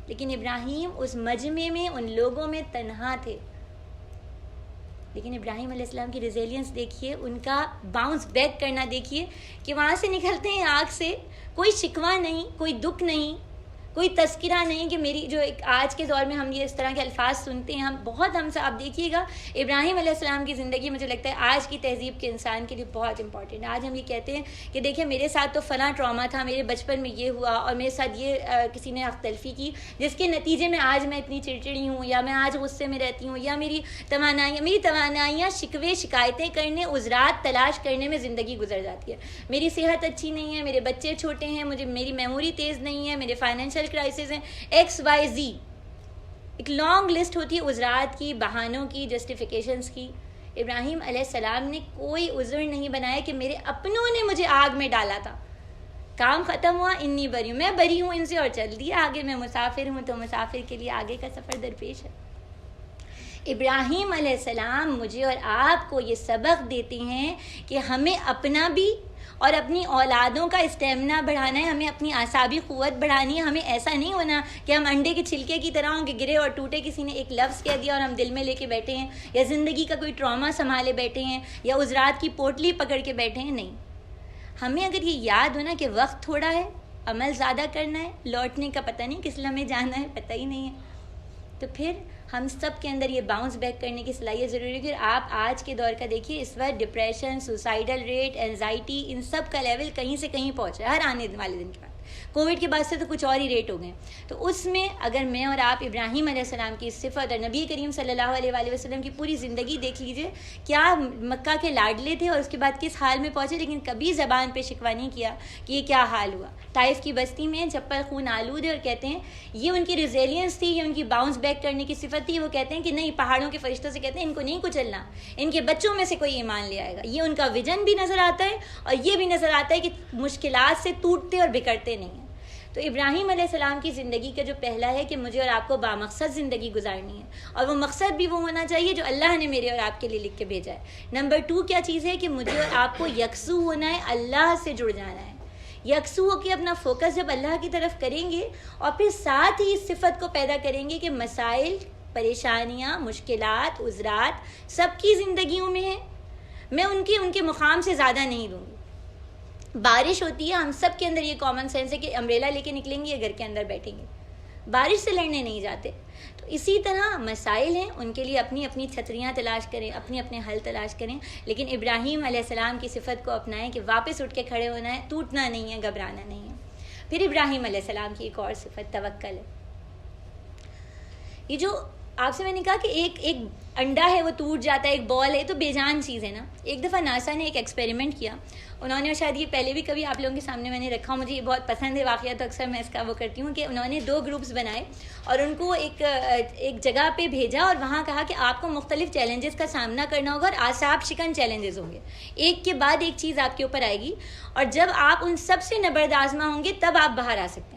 لیکن ابراہیم اس مجمع میں ان لوگوں میں تنہا تھے. لیکن ابراہیم علیہ السلام کی ریزیلینس دیکھیے, ان کا باؤنس بیک کرنا دیکھیے کہ وہاں سے نکلتے ہیں آگ سے, کوئی شکوہ نہیں, کوئی دکھ نہیں, کوئی تذکرہ نہیں کہ میری جو ایک آج کے دور میں ہم یہ اس طرح کے الفاظ سنتے ہیں, ہم سے آپ دیکھیے گا ابراہیم علیہ السلام کی زندگی مجھے لگتا ہے آج کی تہذیب کے انسان کے لیے بہت امپورٹنٹ ہے. آج ہم یہ کہتے ہیں کہ دیکھیں میرے ساتھ تو فلاں ٹراما تھا, میرے بچپن میں یہ ہوا, اور میرے ساتھ یہ کسی نے اختلافی کی, جس کے نتیجے میں آج میں اتنی چڑچڑی ہوں, یا میں آج غصے میں رہتی ہوں, یا میری توانائیاں شکوے شکایتیں کرنے, عذرات تلاش کرنے میں زندگی گزر جاتی ہے. میری صحت اچھی نہیں ہے, میرے بچے چھوٹے ہیں, میری میموری تیز نہیں ہے, میرے فائنینشیل کرائسس ہیں, ایکس وائی زی, ایک لانگ لسٹ ہوتی ہے عذرات کی, بہانوں کی, جسٹیفیکیشنز کی. ابراہیم علیہ السلام نے کوئی عذر نہیں بنایا کہ میرے اپنوں نے مجھے آگ میں ڈالا تھا, کام ختم ہوا, انی بری ہوں, میں بری ہوں ان سے, اور چل دیا آگے, میں مسافر ہوں تو مسافر کے لیے آگے کا سفر درپیش ہے. ابراہیم علیہ السلام مجھے اور آپ کو یہ سبق دیتے ہیں کہ ہمیں اپنا بھی اور اپنی اولادوں کا اسٹیمنا بڑھانا ہے, ہمیں اپنی اعصابی قوت بڑھانی ہے. ہمیں ایسا نہیں ہونا کہ ہم انڈے کے چھلکے کی طرح ہوں کہ گرے اور ٹوٹے, کسی نے ایک لفظ کہہ دیا اور ہم دل میں لے کے بیٹھے ہیں, یا زندگی کا کوئی ٹراما سنبھالے بیٹھے ہیں, یا عذرات کی پوٹلی پکڑ کے بیٹھے ہیں. نہیں, ہمیں اگر یہ یاد ہونا کہ وقت تھوڑا ہے, عمل زیادہ کرنا ہے, لوٹنے کا پتہ نہیں کس لمحے جانا ہے, پتہ ہی نہیں ہے, تو پھر ہم سب کے اندر یہ باؤنس بیک کرنے کی صلاحیت ضروری ہے. کہ آپ آج کے دور کا دیکھیے, اس وقت ڈپریشن, سوسائڈل ریٹ, اینزائٹی, ان سب کا لیول کہیں سے کہیں پہنچ رہا ہے ہر آنے والے دن کے بعد. کووڈ کے بعد سے تو کچھ اور ہی ریٹ ہو گئے. تو اس میں اگر میں اور آپ ابراہیم علیہ السلام کی صفت اور نبی کریم صلی اللہ علیہ وآلہ وسلم کی پوری زندگی دیکھ لیجئے, کیا مکہ کے لاڈلے تھے اور اس کے بعد کس حال میں پہنچے, لیکن کبھی زبان پہ شکوہ نہیں کیا کہ یہ کیا حال ہوا. طائف کی بستی میں جب پر خون آلود ہے, اور کہتے ہیں یہ ان کی ریزیلینس تھی, یہ ان کی باؤنس بیک کرنے کی صفت تھی. وہ کہتے ہیں کہ نہیں, پہاڑوں کے فرشتوں سے کہتے ہیں ان کو نہیں کچلنا, ان کے بچوں میں سے کوئی ایمان لے آئے گا. یہ ان کا ویژن بھی نظر آتا ہے, اور یہ بھی نظر آتا ہے کہ مشکلات سے ٹوٹتے اور بکھرتے نہیں ہیں. تو ابراہیم علیہ السلام کی زندگی کا جو پہلا ہے کہ مجھے اور آپ کو بامقصد زندگی گزارنی ہے, اور وہ مقصد بھی وہ ہونا چاہیے جو اللہ نے میرے اور آپ کے لیے لکھ کے بھیجا ہے. نمبر 2 کیا چیز ہے کہ مجھے اور آپ کو یکسو ہونا ہے, اللہ سے جڑ جانا ہے. یکسو ہو کے اپنا فوکس جب اللہ کی طرف کریں گے, اور پھر ساتھ ہی اس صفت کو پیدا کریں گے کہ مسائل, پریشانیاں, مشکلات, عذرات سب کی زندگیوں میں ہیں, میں ان کے مقام سے زیادہ نہیں دوں گی. بارش ہوتی ہے, ہم سب کے اندر یہ کامن سینس ہے کہ امبریلا لے کے نکلیں گے یا گھر کے اندر بیٹھیں گے. بارش سے لڑنے نہیں جاتے. تو اسی طرح مسائل ہیں، ان کے لیے اپنی اپنی چھتریاں تلاش کریں، اپنے اپنے حل تلاش کریں، لیکن ابراہیم علیہ السلام کی صفت کو اپنائیں کہ واپس اٹھ کے کھڑے ہونا ہے، ٹوٹنا نہیں ہے، گھبرانا نہیں ہے. پھر ابراہیم علیہ السلام کی ایک اور صفت توکل ہے. یہ جو آپ سے میں نے کہا کہ ایک انڈا ہے وہ ٹوٹ جاتا ہے، ایک بال ہے، تو بے جان چیز ہے نا. ایک دفعہ ناسا نے ایک ایکسپیریمنٹ کیا، انہوں نے، شاید یہ پہلے بھی کبھی آپ لوگوں کے سامنے میں نے رکھا ہوں، مجھے یہ بہت پسند ہے واقعہ، تو اکثر میں اس کا وہ کرتی ہوں، کہ انہوں نے 2 گروپس بنائے اور ان کو ایک جگہ پہ بھیجا اور وہاں کہا کہ آپ کو مختلف چیلنجز کا سامنا کرنا ہوگا اور اعصاب شکن چیلنجز ہوں گے، ایک کے بعد ایک چیز آپ کے اوپر آئے گی، اور جب آپ ان سب سے نبرد آزما ہوں گے تب آپ باہر آ سکتے ہیں.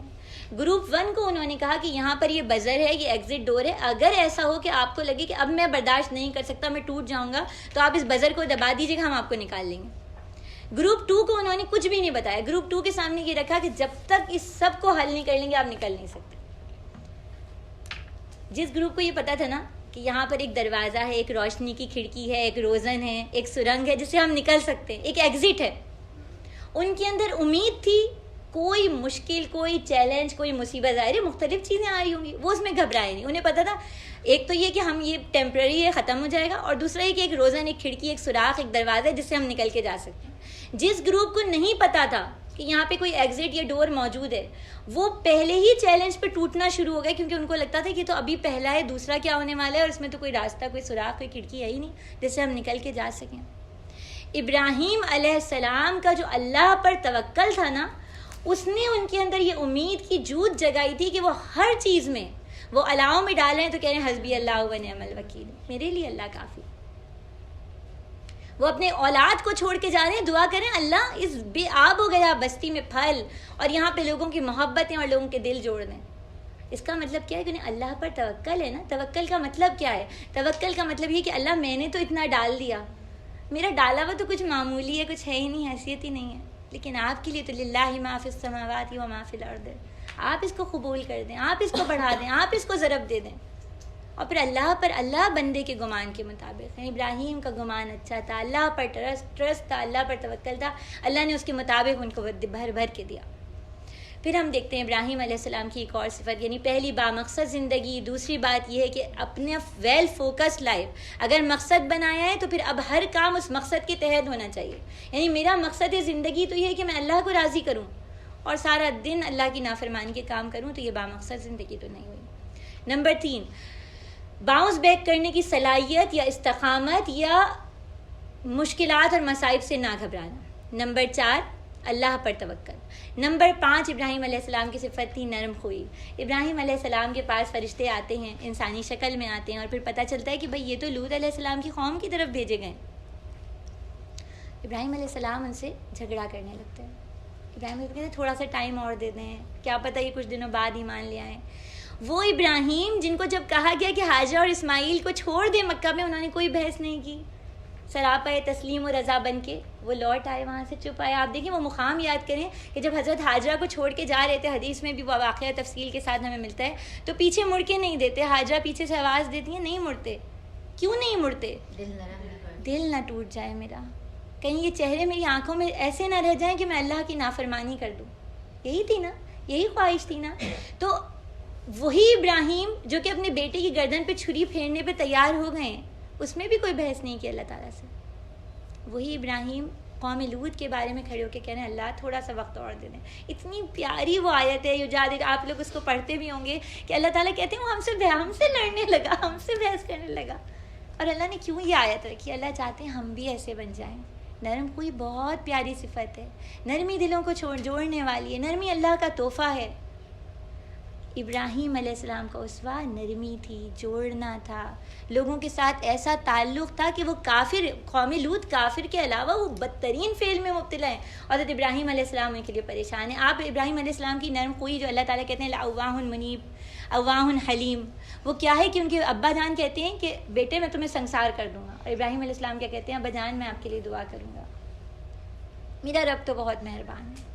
گروپ 1 کو انہوں نے کہا کہ یہاں پر یہ بزر ہے، یہ ایگزٹ ڈور ہے، اگر ایسا ہو کہ آپ کو لگے کہ اب میں برداشت نہیں کر سکتا، میں ٹوٹ جاؤں گا، تو آپ اس بزر کو دبا دیجیے گا، ہم آپ کو نکال لیں گے. گروپ 2 کو انہوں نے کچھ بھی نہیں بتایا، گروپ 2 کے سامنے یہ رکھا کہ جب تک اس سب کو حل نہیں کر لیں گے آپ نکل نہیں سکتے. جس گروپ کو یہ پتا تھا نا کہ یہاں پر ایک دروازہ ہے، ایک روشنی کی کھڑکی ہے، ایک روزن ہے، ایک سرنگ ہے جس سے ہم نکل سکتے ہیں، ایک ایگزٹ ہے، ان کے اندر امید تھی. کوئی مشکل، کوئی چیلنج، کوئی مصیبت، ظاہر ہے مختلف چیزیں آ رہی ہوں گی، وہ اس میں گھبرائے نہیں. انہیں پتا تھا ایک تو یہ کہ ہم یہ ٹیمپرری ہے، ختم ہو جائے گا، اور دوسرا یہ کہ ایک روزن، ایک کھڑکی، ایک سوراخ، ایک دروازہ ہے جس سے ہم نکل کے جا سکتے ہیں. جس گروپ کو نہیں پتا تھا کہ یہاں پہ کوئی ایگزٹ یا ڈور موجود ہے، وہ پہلے ہی چیلنج پہ ٹوٹنا شروع ہو گیا، کیونکہ ان کو لگتا تھا کہ یہ تو ابھی پہلا ہے، دوسرا کیا ہونے والا ہے، اور اس میں تو کوئی راستہ، کوئی سوراخ، کوئی کھڑکی ہے ہی نہیں جس سے ہم نکل کے جا سکیں. ابراہیم علیہ السلام کا جو اللہ پر توکل تھا نا، اس نے ان کے اندر یہ امید کی جوت جگائی تھی کہ وہ ہر چیز میں وہ الاؤ میں ڈالیں تو کہہ رہے ہیں حسبی اللہ و نعم الوکیل، میرے لیے اللہ کافی. وہ اپنے اولاد کو چھوڑ کے جا رہے ہیں، دعا کریں اللہ اس بے آب ہو گیا بستی میں پھل، اور یہاں پہ لوگوں کی محبتیں اور لوگوں کے دل جوڑ دیں. اس کا مطلب کیا ہے کہ انہیں اللہ پر توکل ہے نا. توکل کا مطلب کیا ہے؟ توکل کا مطلب یہ کہ اللہ میں نے تو اتنا ڈال دیا، میرا ڈالا ہوا تو کچھ معمولی ہے، کچھ ہے ہی نہیں، حیثیت ہی نہیں ہے، لیکن آپ کے لیے تو للہ ما فی السماوات و ما فی الارض، آپ اس کو قبول کر دیں، آپ اس کو بڑھا دیں، آپ اس کو ضرب دے دیں. اور پھر اللہ پر، اللہ بندے کے گمان کے مطابق، ابراہیم کا گمان اچھا تھا، اللہ پر ٹرسٹ تھا، اللہ پر توکل تھا، اللہ نے اس کے مطابق ان کو بھر بھر کے دیا. پھر ہم دیکھتے ہیں ابراہیم علیہ السلام کی ایک اور صفت، یعنی پہلی بامقصد زندگی، دوسری بات یہ ہے کہ اپنے ویل فوکس لائف، اگر مقصد بنایا ہے تو پھر اب ہر کام اس مقصد کے تحت ہونا چاہیے. یعنی میرا مقصد زندگی تو یہ ہے کہ میں اللہ کو راضی کروں اور سارا دن اللہ کی نافرمانی کے کام کروں، تو یہ بامقصد زندگی تو نہیں ہوئی. نمبر 3، باؤنس بیک کرنے کی صلاحیت یا استقامت یا مشکلات اور مصائب سے نہ گھبرانا. نمبر 4، اللہ پر توکل. نمبر 5، ابراہیم علیہ السلام کی صفت تھی نرم خوئی. ابراہیم علیہ السلام کے پاس فرشتے آتے ہیں، انسانی شکل میں آتے ہیں، اور پھر پتہ چلتا ہے کہ بھئی یہ تو لوط علیہ السلام کی قوم کی طرف بھیجے گئے. ابراہیم علیہ السلام ان سے جھگڑا کرنے لگتے ہیں. ابراہیم علیہ السلام کہتے ہیں تھوڑا سا ٹائم اور دے دیں، کیا پتہ یہ کچھ دنوں بعد ایمان لے آئیں. وہ ابراہیم جن کو جب کہا گیا کہ حاجرہ اور اسماعیل کو چھوڑ دیں مکہ میں، انہوں نے کوئی بحث نہیں کی، سراپا تسلیم و رضا بن کے وہ لوٹ آئے، وہاں سے چپ آئے. آپ دیکھیں وہ مقام یاد کریں کہ جب حضرت حاجرہ کو چھوڑ کے جا رہے تھے، حدیث میں بھی وہ واقعہ تفصیل کے ساتھ ہمیں ملتا ہے، تو پیچھے مڑ کے نہیں دیتے. حاجرہ پیچھے سے آواز دیتی ہیں، نہیں مڑتے. کیوں نہیں مڑتے؟ دل نہ ٹوٹ جائے میرا، کہیں یہ چہرے میری آنکھوں میں ایسے نہ رہ جائیں کہ میں اللہ کی نافرمانی کر دوں. یہی تھی نا، یہی خواہش تھی نا. تو وہی ابراہیم جو کہ اپنے بیٹے کی گردن پہ چھری پھیرنے پہ تیار ہو گئے، اس میں بھی کوئی بحث نہیں کی اللہ تعالیٰ سے. وہی ابراہیم قوم لوط کے بارے میں کھڑے ہو کے کہہ رہے ہیں اللہ تھوڑا سا وقت اور دے دیں. اتنی پیاری وہ آیت ہے یجادل، آپ لوگ اس کو پڑھتے بھی ہوں گے کہ اللہ تعالیٰ کہتے ہیں وہ ہم سے لڑنے لگا، ہم سے بحث کرنے لگا. اور اللہ نے کیوں یہ آیت رکھی؟ اللہ چاہتے ہیں ہم بھی ایسے بن جائیں. نرم کوئی بہت پیاری صفت ہے، نرمی دلوں کو جوڑنے والی ہے، نرمی اللہ کا تحفہ ہے. ابراہیم علیہ السلام کا اسوہ نرمی تھی، جوڑنا تھا، لوگوں کے ساتھ ایسا تعلق تھا کہ وہ کافر، قوم لوط کافر کے علاوہ وہ بدترین فعل میں مبتلا ہیں، اور حضرت ابراہیم علیہ السلام ان کے لیے پریشان ہیں. آپ ابراہیم علیہ السلام کی نرم خوئی جو اللہ تعالیٰ کہتے ہیں لأواہ منیب، اواہ حلیم، وہ کیا ہے کہ ان کے ابا جان کہتے ہیں کہ بیٹے میں تمہیں سنسار کر دوں گا، اور ابراہیم علیہ السلام کیا کہتے ہیں ابا جان میں آپ کے لیے دعا کروں گا، میرا رب تو بہت مہربان ہے.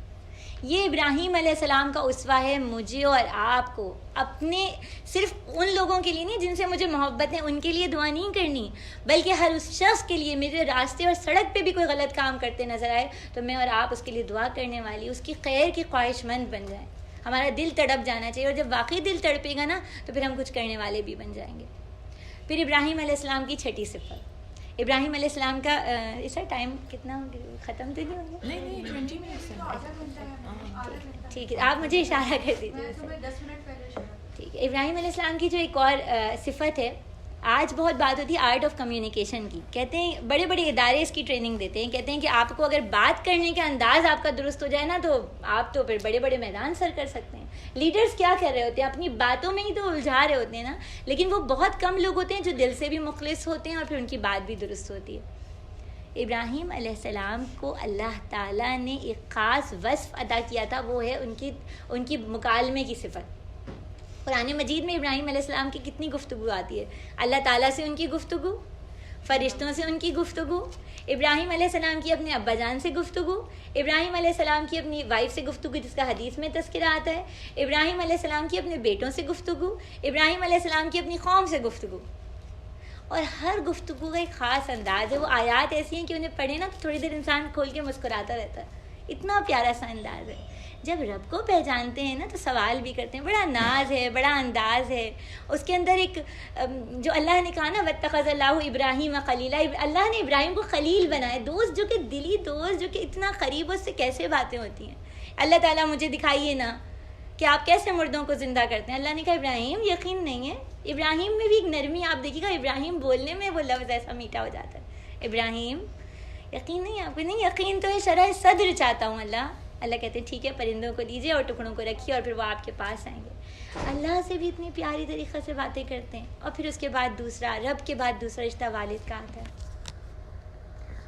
یہ ابراہیم علیہ السلام کا اسوہ ہے مجھے اور آپ کو. اپنے صرف ان لوگوں کے لیے نہیں جن سے مجھے محبت ہے، ان کے لیے دعا نہیں کرنی، بلکہ ہر اس شخص کے لیے میرے راستے اور سڑک پہ بھی کوئی غلط کام کرتے نظر آئے تو میں اور آپ اس کے لیے دعا کرنے والی، اس کی خیر کی خواہش مند بن جائیں. ہمارا دل تڑپ جانا چاہیے، اور جب واقعی دل تڑپے گا نا تو پھر ہم کچھ کرنے والے بھی بن جائیں گے۔ پھر ابراہیم علیہ السلام کی چھٹی صفت، ابراہیم علیہ السلام کا اس کا ٹائم کتنا ہو گیا؟ ختم تو نہیں ہو گیا؟ نہیں 20 منٹس ٹھیک ہے، آپ مجھے اشارہ کر دیجیے۔ ٹھیک ہے، ابراہیم علیہ السلام کی جو ایک اور صفت ہے، آج بہت بات ہوتی ہے آرٹ آف کمیونیکیشن کی، کہتے ہیں بڑے بڑے ادارے اس کی ٹریننگ دیتے ہیں، کہتے ہیں کہ آپ کو اگر بات کرنے کا انداز آپ کا درست ہو جائے نا تو آپ تو پھر بڑے بڑے میدان سر کر سکتے ہیں۔ لیڈرز کیا کر رہے ہوتے ہیں؟ اپنی باتوں میں ہی تو الجھا رہے ہوتے ہیں نا، لیکن وہ بہت کم لوگ ہوتے ہیں جو دل سے بھی مخلص ہوتے ہیں اور پھر ان کی بات بھی درست ہوتی ہے۔ ابراہیم علیہ السلام کو اللہ تعالیٰ نے ایک خاص وصف عطا کیا تھا، وہ ہے ان کی مکالمے کی صفت۔ قرآن مجید میں ابراہیم علیہ السلام کی کتنی گفتگو آتی ہے، اللہ تعالیٰ سے ان کی گفتگو، فرشتوں سے ان کی گفتگو، ابراہیم علیہ السلام کی اپنے ابا جان سے گفتگو، ابراہیم علیہ السلام کی اپنی وائف سے گفتگو جس کا حدیث میں تذکرہ آتا ہے، ابراہیم علیہ السلام کی اپنے بیٹوں سے گفتگو، ابراہیم علیہ السلام کی اپنی قوم سے گفتگو، اور ہر گفتگو کا ایک خاص انداز ہے۔ وہ آیات ایسی ہیں کہ انہیں پڑھے نا تو تھوڑی دیر انسان کھول کے مسکراتا رہتا ہے، اتنا پیارا سا انداز ہے۔ جب رب کو پہچانتے ہیں نا تو سوال بھی کرتے ہیں، بڑا ناز ہے، بڑا انداز ہے اس کے اندر۔ ایک جو اللہ نے کہا نا وَاتَّخَذَ اللَّهُ إِبْرَاهِيمَ خَلِيلًا، اللہ نے ابراہیم کو خلیل بنائے، دوست، جو کہ دلی دوست، جو کہ اتنا قریب، اس سے کیسے باتیں ہوتی ہیں؟ اللہ تعالیٰ مجھے دکھائیے نا کہ آپ کیسے مردوں کو زندہ کرتے ہیں۔ اللہ نے کہا ابراہیم یقین نہیں ہے، ابراہیم میں بھی ایک نرمی آپ دیکھیے گا، ابراہیم بولنے میں وہ لفظ ایسا میٹھا ہو جاتا ہے، ابراہیم یقین نہیں ہے آپ کو؟ نہیں یقین تو ہے، شرح صدر چاہتا ہوں اللہ کہتے ہیں ٹھیک ہے، پرندوں کو دیجیے اور ٹکڑوں کو رکھیے اور پھر وہ آپ کے پاس آئیں گے۔ اللہ سے بھی اتنی پیاری طریقے سے باتیں کرتے ہیں۔ اور پھر اس کے بعد دوسرا، رب کے بعد دوسرا رشتہ والد کا آتا ہے۔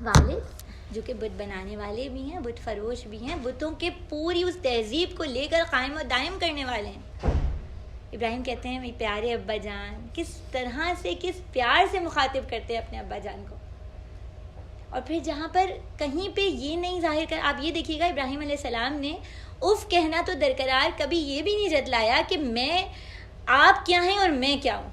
والد جو کہ بت بنانے والے بھی ہیں، بت فروش بھی ہیں، بتوں کے پوری اس تہذیب کو لے کر قائم و دائم کرنے والے ہیں۔ ابراہیم کہتے ہیں میرے پیارے ابا جان، کس طرح سے، کس پیار سے مخاطب کرتے ہیں اپنے ابا جان کو۔ اور پھر جہاں پر کہیں پہ یہ نہیں ظاہر کر، آپ یہ دیکھیے گا ابراہیم علیہ السلام نے اف کہنا تو درکنار، کبھی یہ بھی نہیں جتلایا کہ میں، آپ کیا ہیں اور میں کیا ہوں۔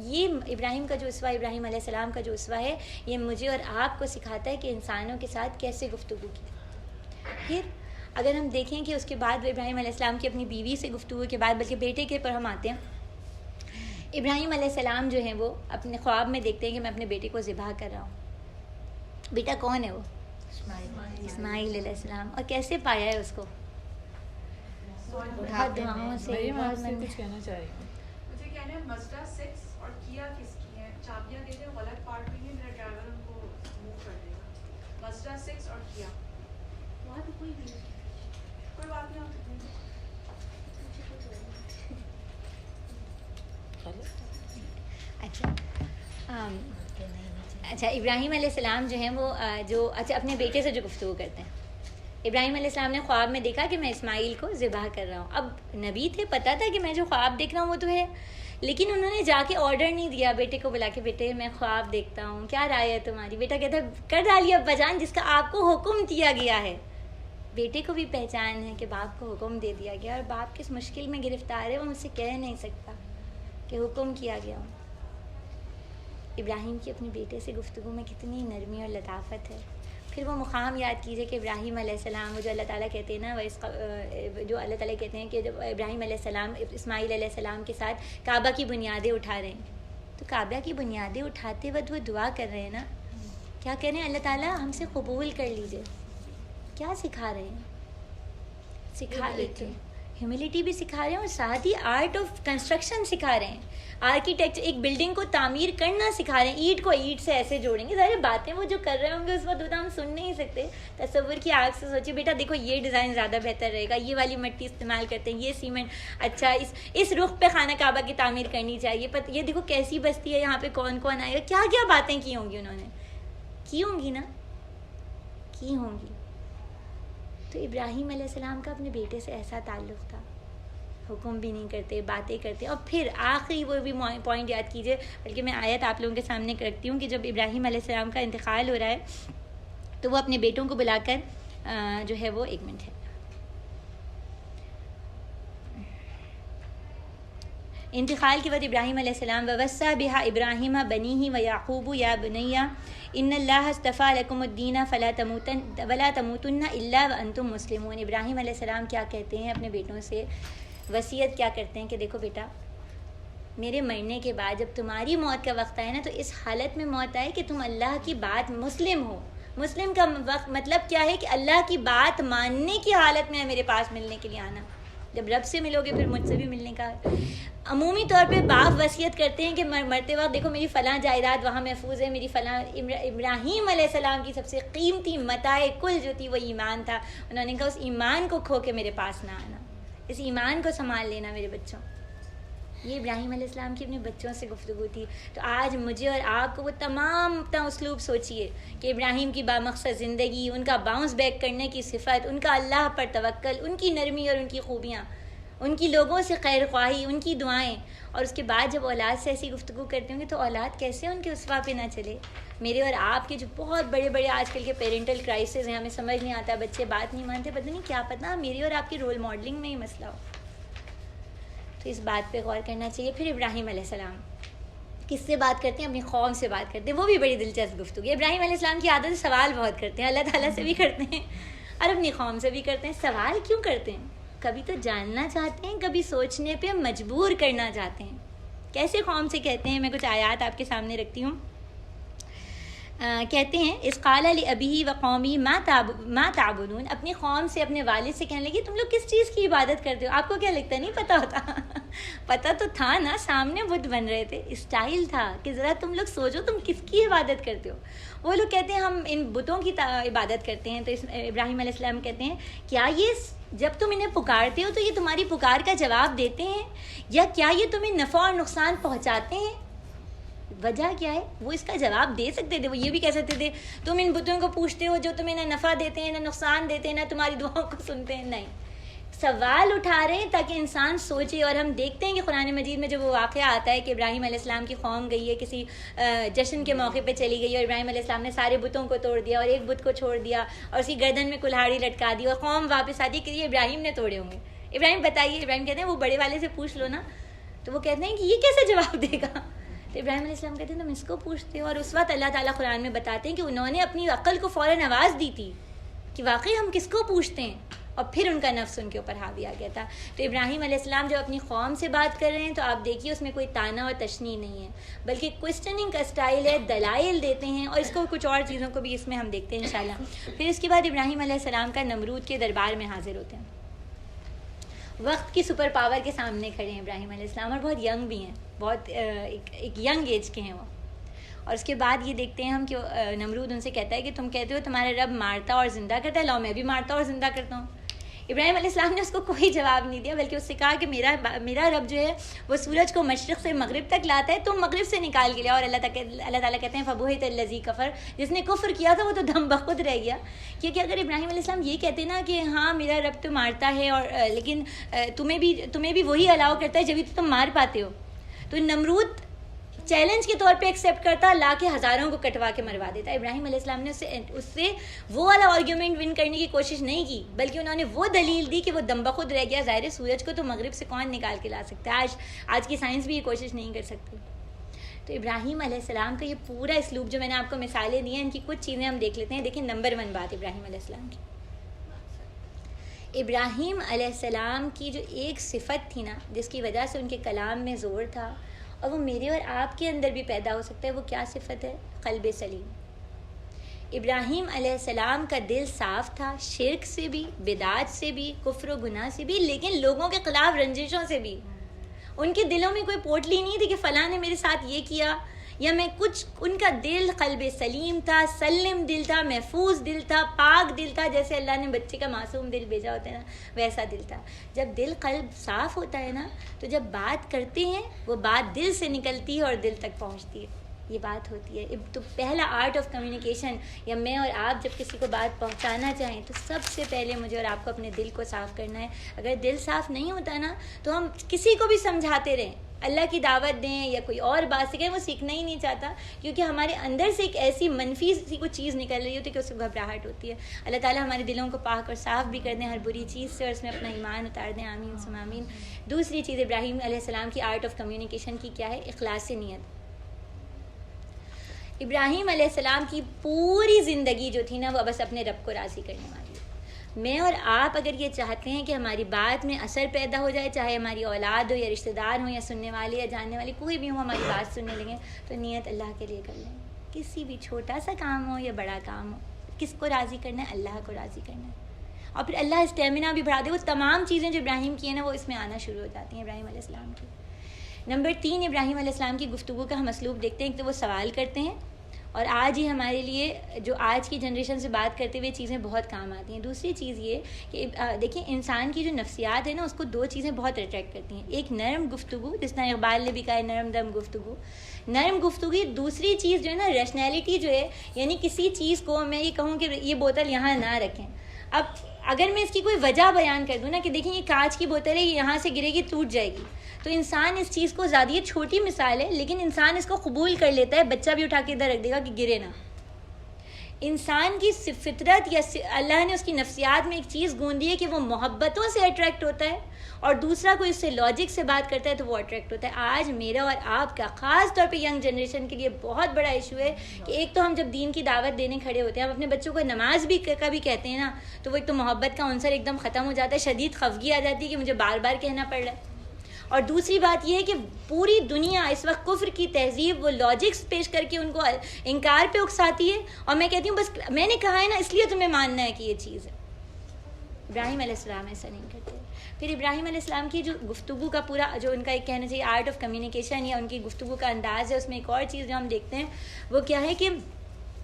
یہ ابراہیم کا جو اسوہ، ابراہیم علیہ السلام کا جو اسوہ ہے، یہ مجھے اور آپ کو سکھاتا ہے کہ انسانوں کے ساتھ کیسے گفتگو کی۔ پھر اگر ہم دیکھیں کہ اس کے بعد ابراہیم علیہ السلام کی اپنی بیوی سے گفتگو کے بعد، بلکہ بیٹے کے پر ہم آتے ہیں، ابراہیم علیہ السلام جو ہیں وہ اپنے خواب میں دیکھتے ہیں کہ میں اپنے بیٹے کو ذبح کر رہا ہوں۔ بیٹا کون ہے وہ؟ اسماعیل علیہ السلام۔ اور کیسے پایا ہے اس کو؟ بہت دعاؤں سے۔ کچھ کہنا چاہ رہی ہوں، مجھے کہنا ہے مزدا 6 اور کیا کس کی ہیں؟ چابیاں دے دیں، غلط پارٹ بھی ہے، میرا ڈرائیور ان کو موو کر دے گا۔ مزدا 6 اور کیا، وہاں تو کوئی بھی کوئی بات نہیں ہوتی۔ اچھا ابراہیم علیہ السلام جو ہیں وہ اپنے بیٹے سے جو گفتگو کرتے ہیں، ابراہیم علیہ السلام نے خواب میں دیکھا کہ میں اسماعیل کو ذبح کر رہا ہوں۔ اب نبی تھے، پتہ تھا کہ میں جو خواب دیکھ رہا ہوں وہ تو ہے، لیکن انہوں نے جا کے آرڈر نہیں دیا بیٹے کو بلا کے، بیٹے میں خواب دیکھتا ہوں، کیا رائے ہے تمہاری؟ بیٹا کہتا ہے کر ڈالیے ابا جان جس کا آپ کو حکم دیا گیا ہے۔ بیٹے کو بھی پہچان ہے کہ باپ کو حکم دے دیا گیا، اور باپ کس مشکل میں گرفتار ہے وہ مجھ سے کہہ نہیں سکتا کہ حکم کیا گیا ہوں۔ ابراہیم کی اپنے بیٹے سے گفتگو میں کتنی نرمی اور لطافت ہے۔ پھر وہ مقام یاد کیجئے کہ ابراہیم علیہ السلام، وہ جو اللہ تعالیٰ کہتے ہیں نا، جو اللہ تعالیٰ کہتے ہیں کہ جب ابراہیم علیہ السلام اسماعیل علیہ السلام کے ساتھ کعبہ کی بنیادیں اٹھا رہے ہیں، تو کعبہ کی بنیادیں اٹھاتے وقت وہ دعا کر رہے ہیں نا، کیا کہہ رہے ہیں؟ اللہ تعالیٰ ہم سے قبول کر لیجئے۔ کیا سکھا رہے ہیں؟ سکھا لیتے ہیں، ہیوملٹی بھی سکھا رہے ہیں، اور ساتھ ہی آرٹ آف کنسٹرکشن سکھا رہے ہیں، آرکیٹیکچر، ایک بلڈنگ کو تعمیر کرنا سکھا رہے ہیں، اینٹ کو اینٹ سے ایسے جوڑیں گے۔ ظاہر باتیں وہ جو کر رہے ہوں گے اس وقت ہم سن نہیں سکتے، تصور کی آنکھ سے سوچیے بیٹا دیکھو یہ ڈیزائن زیادہ بہتر رہے گا، یہ والی مٹی استعمال کرتے ہیں، یہ سیمنٹ، اچھا اس رخ پہ خانہ کعبہ کی تعمیر کرنی چاہیے، یہ دیکھو کیسی بستی ہے، یہاں پہ کون کون آئے گا، کیا کیا باتیں کی ہوں گی انہوں نے، کی ہوں گی نا، کی ہوں گی۔ تو ابراہیم علیہ السلام کا اپنے بیٹے سے ایسا تعلق تھا، حکم بھی نہیں کرتے، باتیں کرتے۔ اور پھر آخری وہ بھی پوائنٹ یاد کیجئے، بلکہ میں آیت آپ لوگوں کے سامنے رکھتی ہوں کہ جب ابراہیم علیہ السلام کا انتقال ہو رہا ہے تو وہ اپنے بیٹوں کو بلا کر جو ہے وہ، ایک منٹ ہے، انتقال کے بعد ابراہیم علیہ السلام ووصى بها ابراہیم بنیہ ویعقوب یا بنی ان اللہ اصطفى لکم الدین ولا تموتن الا وانتم مسلمون. ابراہیم علیہ السلام کیا کہتے ہیں اپنے بیٹوں سے, وصیت کیا کرتے ہیں کہ دیکھو بیٹا, میرے مرنے کے بعد جب تمہاری موت کا وقت آئے نا تو اس حالت میں موت آئے کہ تم اللہ کی بات مسلم ہو. مسلم کا وقت مطلب کیا ہے کہ اللہ کی بات ماننے کی حالت میں میرے پاس ملنے کے لیے آنا. جب رب سے ملو گے پھر مجھ سے بھی ملنے کا. عمومی طور پہ باپ وصیت کرتے ہیں کہ مرتے وقت دیکھو میری فلاں جائیداد وہاں محفوظ ہے, میری فلاں. ابراہیم علیہ السلام کی سب سے قیمتی متاع کل جو تھی وہ ایمان تھا. انہوں نے کہا اس ایمان کو کھو کے میرے پاس نہ آنا, اس ایمان کو سنبھال لینا میرے بچوں. یہ ابراہیم علیہ السلام کی اپنے بچوں سے گفتگو تھی. تو آج مجھے اور آپ کو وہ تمام اسلوب سوچیے کہ ابراہیم کی بامقصد زندگی, ان کا باؤنس بیک کرنے کی صفت, ان کا اللہ پر توکل, ان کی نرمی اور ان کی خوبیاں, ان کی لوگوں سے خیر خواہی, ان کی دعائیں. اور اس کے بعد جب اولاد سے ایسی گفتگو کرتے ہوں گے تو اولاد کیسے ان کے اسوا پہ نہ چلے. میرے اور آپ کے جو بہت بڑے بڑے آج کل کے پیرنٹل کرائسس ہیں, ہمیں سمجھ نہیں آتا, بچے بات نہیں مانتے, پتہ نہیں کیا پتہ میری اور آپ کی رول ماڈلنگ میں ہی مسئلہ ہو. تو اس بات پہ غور کرنا چاہیے. پھر ابراہیم علیہ السلام کس سے بات کرتے ہیں؟ اپنی قوم سے بات کرتے ہیں. وہ بھی بڑی دلچسپ گفتگو. ابراہیم علیہ السلام کی عادت سوال بہت کرتے ہیں, اللہ تعالیٰ سے بھی کرتے ہیں اور اپنی قوم سے بھی کرتے ہیں. سوال کیوں کرتے ہیں؟ کبھی تو جاننا چاہتے ہیں, کبھی سوچنے پہ مجبور کرنا چاہتے ہیں. کیسے قوم سے کہتے ہیں؟ میں کچھ آیات آپ کے سامنے رکھتی ہوں. کہتے ہیں اس قال لابیہ و قومی ما تعبدون. اپنی قوم سے, اپنے والد سے کہنے لگی تم لوگ کس چیز کی عبادت کرتے ہو؟ آپ کو کیا لگتا ہے نہیں پتہ ہوتا؟ پتہ تو تھا نا, سامنے بت بن رہے تھے, اسٹائل تھا کہ ذرا تم لوگ سوچو تم کس کی عبادت کرتے ہو. وہ لوگ کہتے ہیں ہم ان بتوں کی عبادت کرتے ہیں. تو ابراہیم علیہ السلام کہتے ہیں کیا یہ جب تم انہیں پکارتے ہو تو یہ تمہاری پکار کا جواب دیتے ہیں, یا کیا یہ تمہیں نفع اور نقصان پہنچاتے ہیں؟ وجہ کیا ہے؟ وہ اس کا جواب دے سکتے تھے. وہ یہ بھی کہہ سکتے تھے تم ان بتوں کو پوچھتے ہو جو تمہیں نہ نفع دیتے ہیں, نہ نقصان دیتے ہیں, نہ تمہاری دعاؤں کو سنتے ہیں. نہیں, سوال اٹھا رہے ہیں تاکہ انسان سوچے. اور ہم دیکھتے ہیں کہ قرآن مجید میں جب وہ واقعہ آتا ہے کہ ابراہیم علیہ السلام کی قوم گئی ہے, کسی جشن کے موقع پہ چلی گئی, اور ابراہیم علیہ السلام نے سارے بتوں کو توڑ دیا اور ایک بت کو چھوڑ دیا اور اس کی گردن میں کلہاڑی لٹکا دی, اور قوم واپس آتی کہ یہ ابراہیم نے توڑے ہوں گے. ابراہیم بتائیے, ابراہیم کہتے ہیں وہ بڑے والے سے پوچھ لو نا. تو وہ کہتے ہیں کہ یہ کیسے جواب دے گا؟ تو ابراہیم علیہ السلام کہتے ہیں تم اس کو پوچھتے ہو. اور اس وقت اللہ تعالیٰ قرآن میں بتاتے ہیں کہ انہوں نے اپنی عقل کو فوراً آواز دی تھی کہ واقعی ہم کس کو پوچھتے ہیں, اور پھر ان کا نفس ان کے اوپر حاوی آ گیا تھا. تو ابراہیم علیہ السلام جب اپنی قوم سے بات کر رہے ہیں تو آپ دیکھیے اس میں کوئی طعنہ اور تشنیع نہیں ہے, بلکہ کوسچننگ کا اسٹائل ہے, دلائل دیتے ہیں. اور اس کو کچھ اور چیزوں کو بھی اس میں ہم دیکھتے ہیں انشاءاللہ. پھر اس کے بعد ابراہیم علیہ السلام کا نمرود کے دربار میں حاضر ہوتے ہیں. وقت کی سپر پاور کے سامنے کھڑے ہیں ابراہیم علیہ السلام, اور بہت ینگ بھی ہیں, بہت ایک ینگ ایج کے ہیں وہ. اور اس کے بعد یہ دیکھتے ہیں ہم کہ نمرود ان سے کہتا ہے کہ تم کہتے ہو تمہارا رب مارتا اور زندہ کرتا ہے, لاؤ میں بھی مارتا اور زندہ کرتا ہوں. ابراہیم علیہ السلام نے اس کو کوئی جواب نہیں دیا, بلکہ اس سے کہا کہ میرا رب جو ہے وہ سورج کو مشرق سے مغرب تک لاتا ہے, تم مغرب سے نکال کے لیا. اور اللہ تعالیٰ کہتے ہیں فبہت الذی کفر, جس نے کفر کیا تھا وہ تو دم بخود رہ گیا. کیونکہ اگر ابراہیم علیہ السلام یہ کہتے نا کہ ہاں میرا رب تو مارتا ہے, اور لیکن تمہیں بھی وہی الاؤ کرتا ہے جبھی تو تم مار پاتے ہو, تو نمرود چیلنج کے طور پہ ایکسیپٹ کرتا, لا کے ہزاروں کو کٹوا کے مروا دیتا. ابراہیم علیہ السلام نے اس سے وہ والا آرگیومنٹ ون کرنے کی کوشش نہیں کی, بلکہ انہوں نے وہ دلیل دی کہ وہ دم بخود رہ گیا. ظاہر سورج کو تو مغرب سے کون نکال کے لا سکتا ہے, آج کی سائنس بھی یہ کوشش نہیں کر سکتی. تو ابراہیم علیہ السلام کا یہ پورا اسلوب جو میں نے آپ کو مثالیں دی ہیں, ان کی کچھ چیزیں ہم دیکھ لیتے ہیں. دیکھیں نمبر 1 بات ابراہیم علیہ السلام کی. ابراہیم علیہ السلام کی جو ایک صفت تھی نا, جس کی وجہ سے ان کے کلام میں زور تھا, اور وہ میرے اور آپ کے اندر بھی پیدا ہو سکتا ہے, وہ کیا صفت ہے؟ قلب سلیم. ابراہیم علیہ السلام کا دل صاف تھا, شرک سے بھی, بدعت سے بھی, کفر و گناہ سے بھی, لیکن لوگوں کے خلاف رنجشوں سے بھی. ان کے دلوں میں کوئی پوٹلی نہیں تھی کہ فلاں نے میرے ساتھ یہ کیا یا میں کچھ. ان کا دل قلب سلیم تھا, سلم دل تھا, محفوظ دل تھا, پاک دل تھا. جیسے اللہ نے بچے کا معصوم دل بھیجا ہوتا ہے نا, ویسا دل تھا. جب دل قلب صاف ہوتا ہے نا, تو جب بات کرتے ہیں وہ بات دل سے نکلتی ہے اور دل تک پہنچتی ہے. یہ بات ہوتی ہے. تو پہلا آرٹ آف کمیونیکیشن, یا میں اور آپ جب کسی کو بات پہنچانا چاہیں تو سب سے پہلے مجھے اور آپ کو اپنے دل کو صاف کرنا ہے. اگر دل صاف نہیں ہوتا نا تو ہم کسی کو بھی سمجھاتے رہیں, اللہ کی دعوت دیں یا کوئی اور بات سکھائیں، وہ سیکھنا ہی نہیں چاہتا، کیونکہ ہمارے اندر سے ایک ایسی منفی سی کوئی چیز نکل رہی ہوتی ہے کہ اس کو گھبراہٹ ہوتی ہے. اللہ تعالیٰ ہمارے دلوں کو پاک اور صاف بھی کر دیں ہر بری چیز سے، اور اس میں اپنا ایمان اتار دیں. آمین ثم آمین. دوسری چیز ابراہیم علیہ السلام کی آرٹ آف کمیونیکیشن کی کیا ہے؟ اخلاص نیت. ابراہیم علیہ السلام کی پوری زندگی جو تھی نا، وہ بس اپنے رب کو راضی کرنے والی. میں اور آپ اگر یہ چاہتے ہیں کہ ہماری بات میں اثر پیدا ہو جائے، چاہے ہماری اولاد ہو یا رشتہ دار ہوں یا سننے والے یا جاننے والے کوئی بھی ہوں ہماری بات سننے لگیں، تو نیت اللہ کے لیے کر لیں. کسی بھی چھوٹا سا کام ہو یا بڑا کام ہو، کس کو راضی کرنا ہے؟ اللہ کو راضی کرنا ہے. اور پھر اللہ اسٹیمنا بھی بڑھا دے. وہ تمام چیزیں جو ابراہیم کی ہیں نا، وہ اس میں آنا شروع ہو جاتی ہیں ابراہیم علیہ السلام کی. نمبر 3 ابراہیم علیہ السلام کی گفتگو کا ہم اسلوب دیکھتے ہیں. ایک تو وہ سوال کرتے ہیں، اور آج ہی ہمارے لیے جو آج کی جنریشن سے بات کرتے ہوئے چیزیں بہت کام آتی ہیں. دوسری چیز یہ کہ دیکھیں انسان کی جو نفسیات ہے نا، اس کو 2 چیزیں بہت اٹریکٹ کرتی ہیں. ایک نرم گفتگو، جس طرح اقبال نے بھی کہا ہے نرم دم گفتگو. نرم گفتگو. دوسری چیز جو ہے نا ریشنیلٹی جو ہے، یعنی کسی چیز کو میں یہ کہوں کہ یہ بوتل یہاں نہ رکھیں. اب اگر میں اس کی کوئی وجہ بیان کر دوں نا کہ دیکھیں یہ کانچ کی بوتل ہے، یہ یہاں سے گرے گی ٹوٹ جائے گی، تو انسان اس چیز کو زیادہ، یہ چھوٹی مثال ہے لیکن انسان اس کو قبول کر لیتا ہے. بچہ بھی اٹھا کے ادھر رکھ دے گا کہ گرے نہ. انسان کی فطرت یا اللہ نے اس کی نفسیات میں ایک چیز گوندی ہے کہ وہ محبتوں سے اٹریکٹ ہوتا ہے، اور دوسرا کوئی اس سے لاجک سے بات کرتا ہے تو وہ اٹریکٹ ہوتا ہے. آج میرا اور آپ کا خاص طور پہ ینگ جنریشن کے لیے بہت بڑا ایشو ہے کہ ایک تو ہم جب دین کی دعوت دینے کھڑے ہوتے ہیں، ہم اپنے بچوں کو نماز بھی کبھی کہتے ہیں نا، تو وہ ایک تو محبت کا عنصر ایک دم ختم ہو جاتا ہے، شدید خفگی آ جاتی ہے کہ مجھے بار بار کہنا پڑ رہا ہے. اور دوسری بات یہ ہے کہ پوری دنیا اس وقت کفر کی تہذیب وہ لاجکس پیش کر کے ان کو انکار پہ اکساتی ہے، اور میں کہتی ہوں بس میں نے کہا ہے نا اس لیے تمہیں ماننا ہے کہ یہ چیز ہے. ابراہیم علیہ السلام ایسا نہیں کرتے. پھر ابراہیم علیہ السلام کی جو گفتگو کا پورا جو ان کا ایک کہنا چاہیے آرٹ آف کمیونیکیشن یا ان کی گفتگو کا انداز ہے، اس میں ایک اور چیز جو ہم دیکھتے ہیں وہ کیا ہے کہ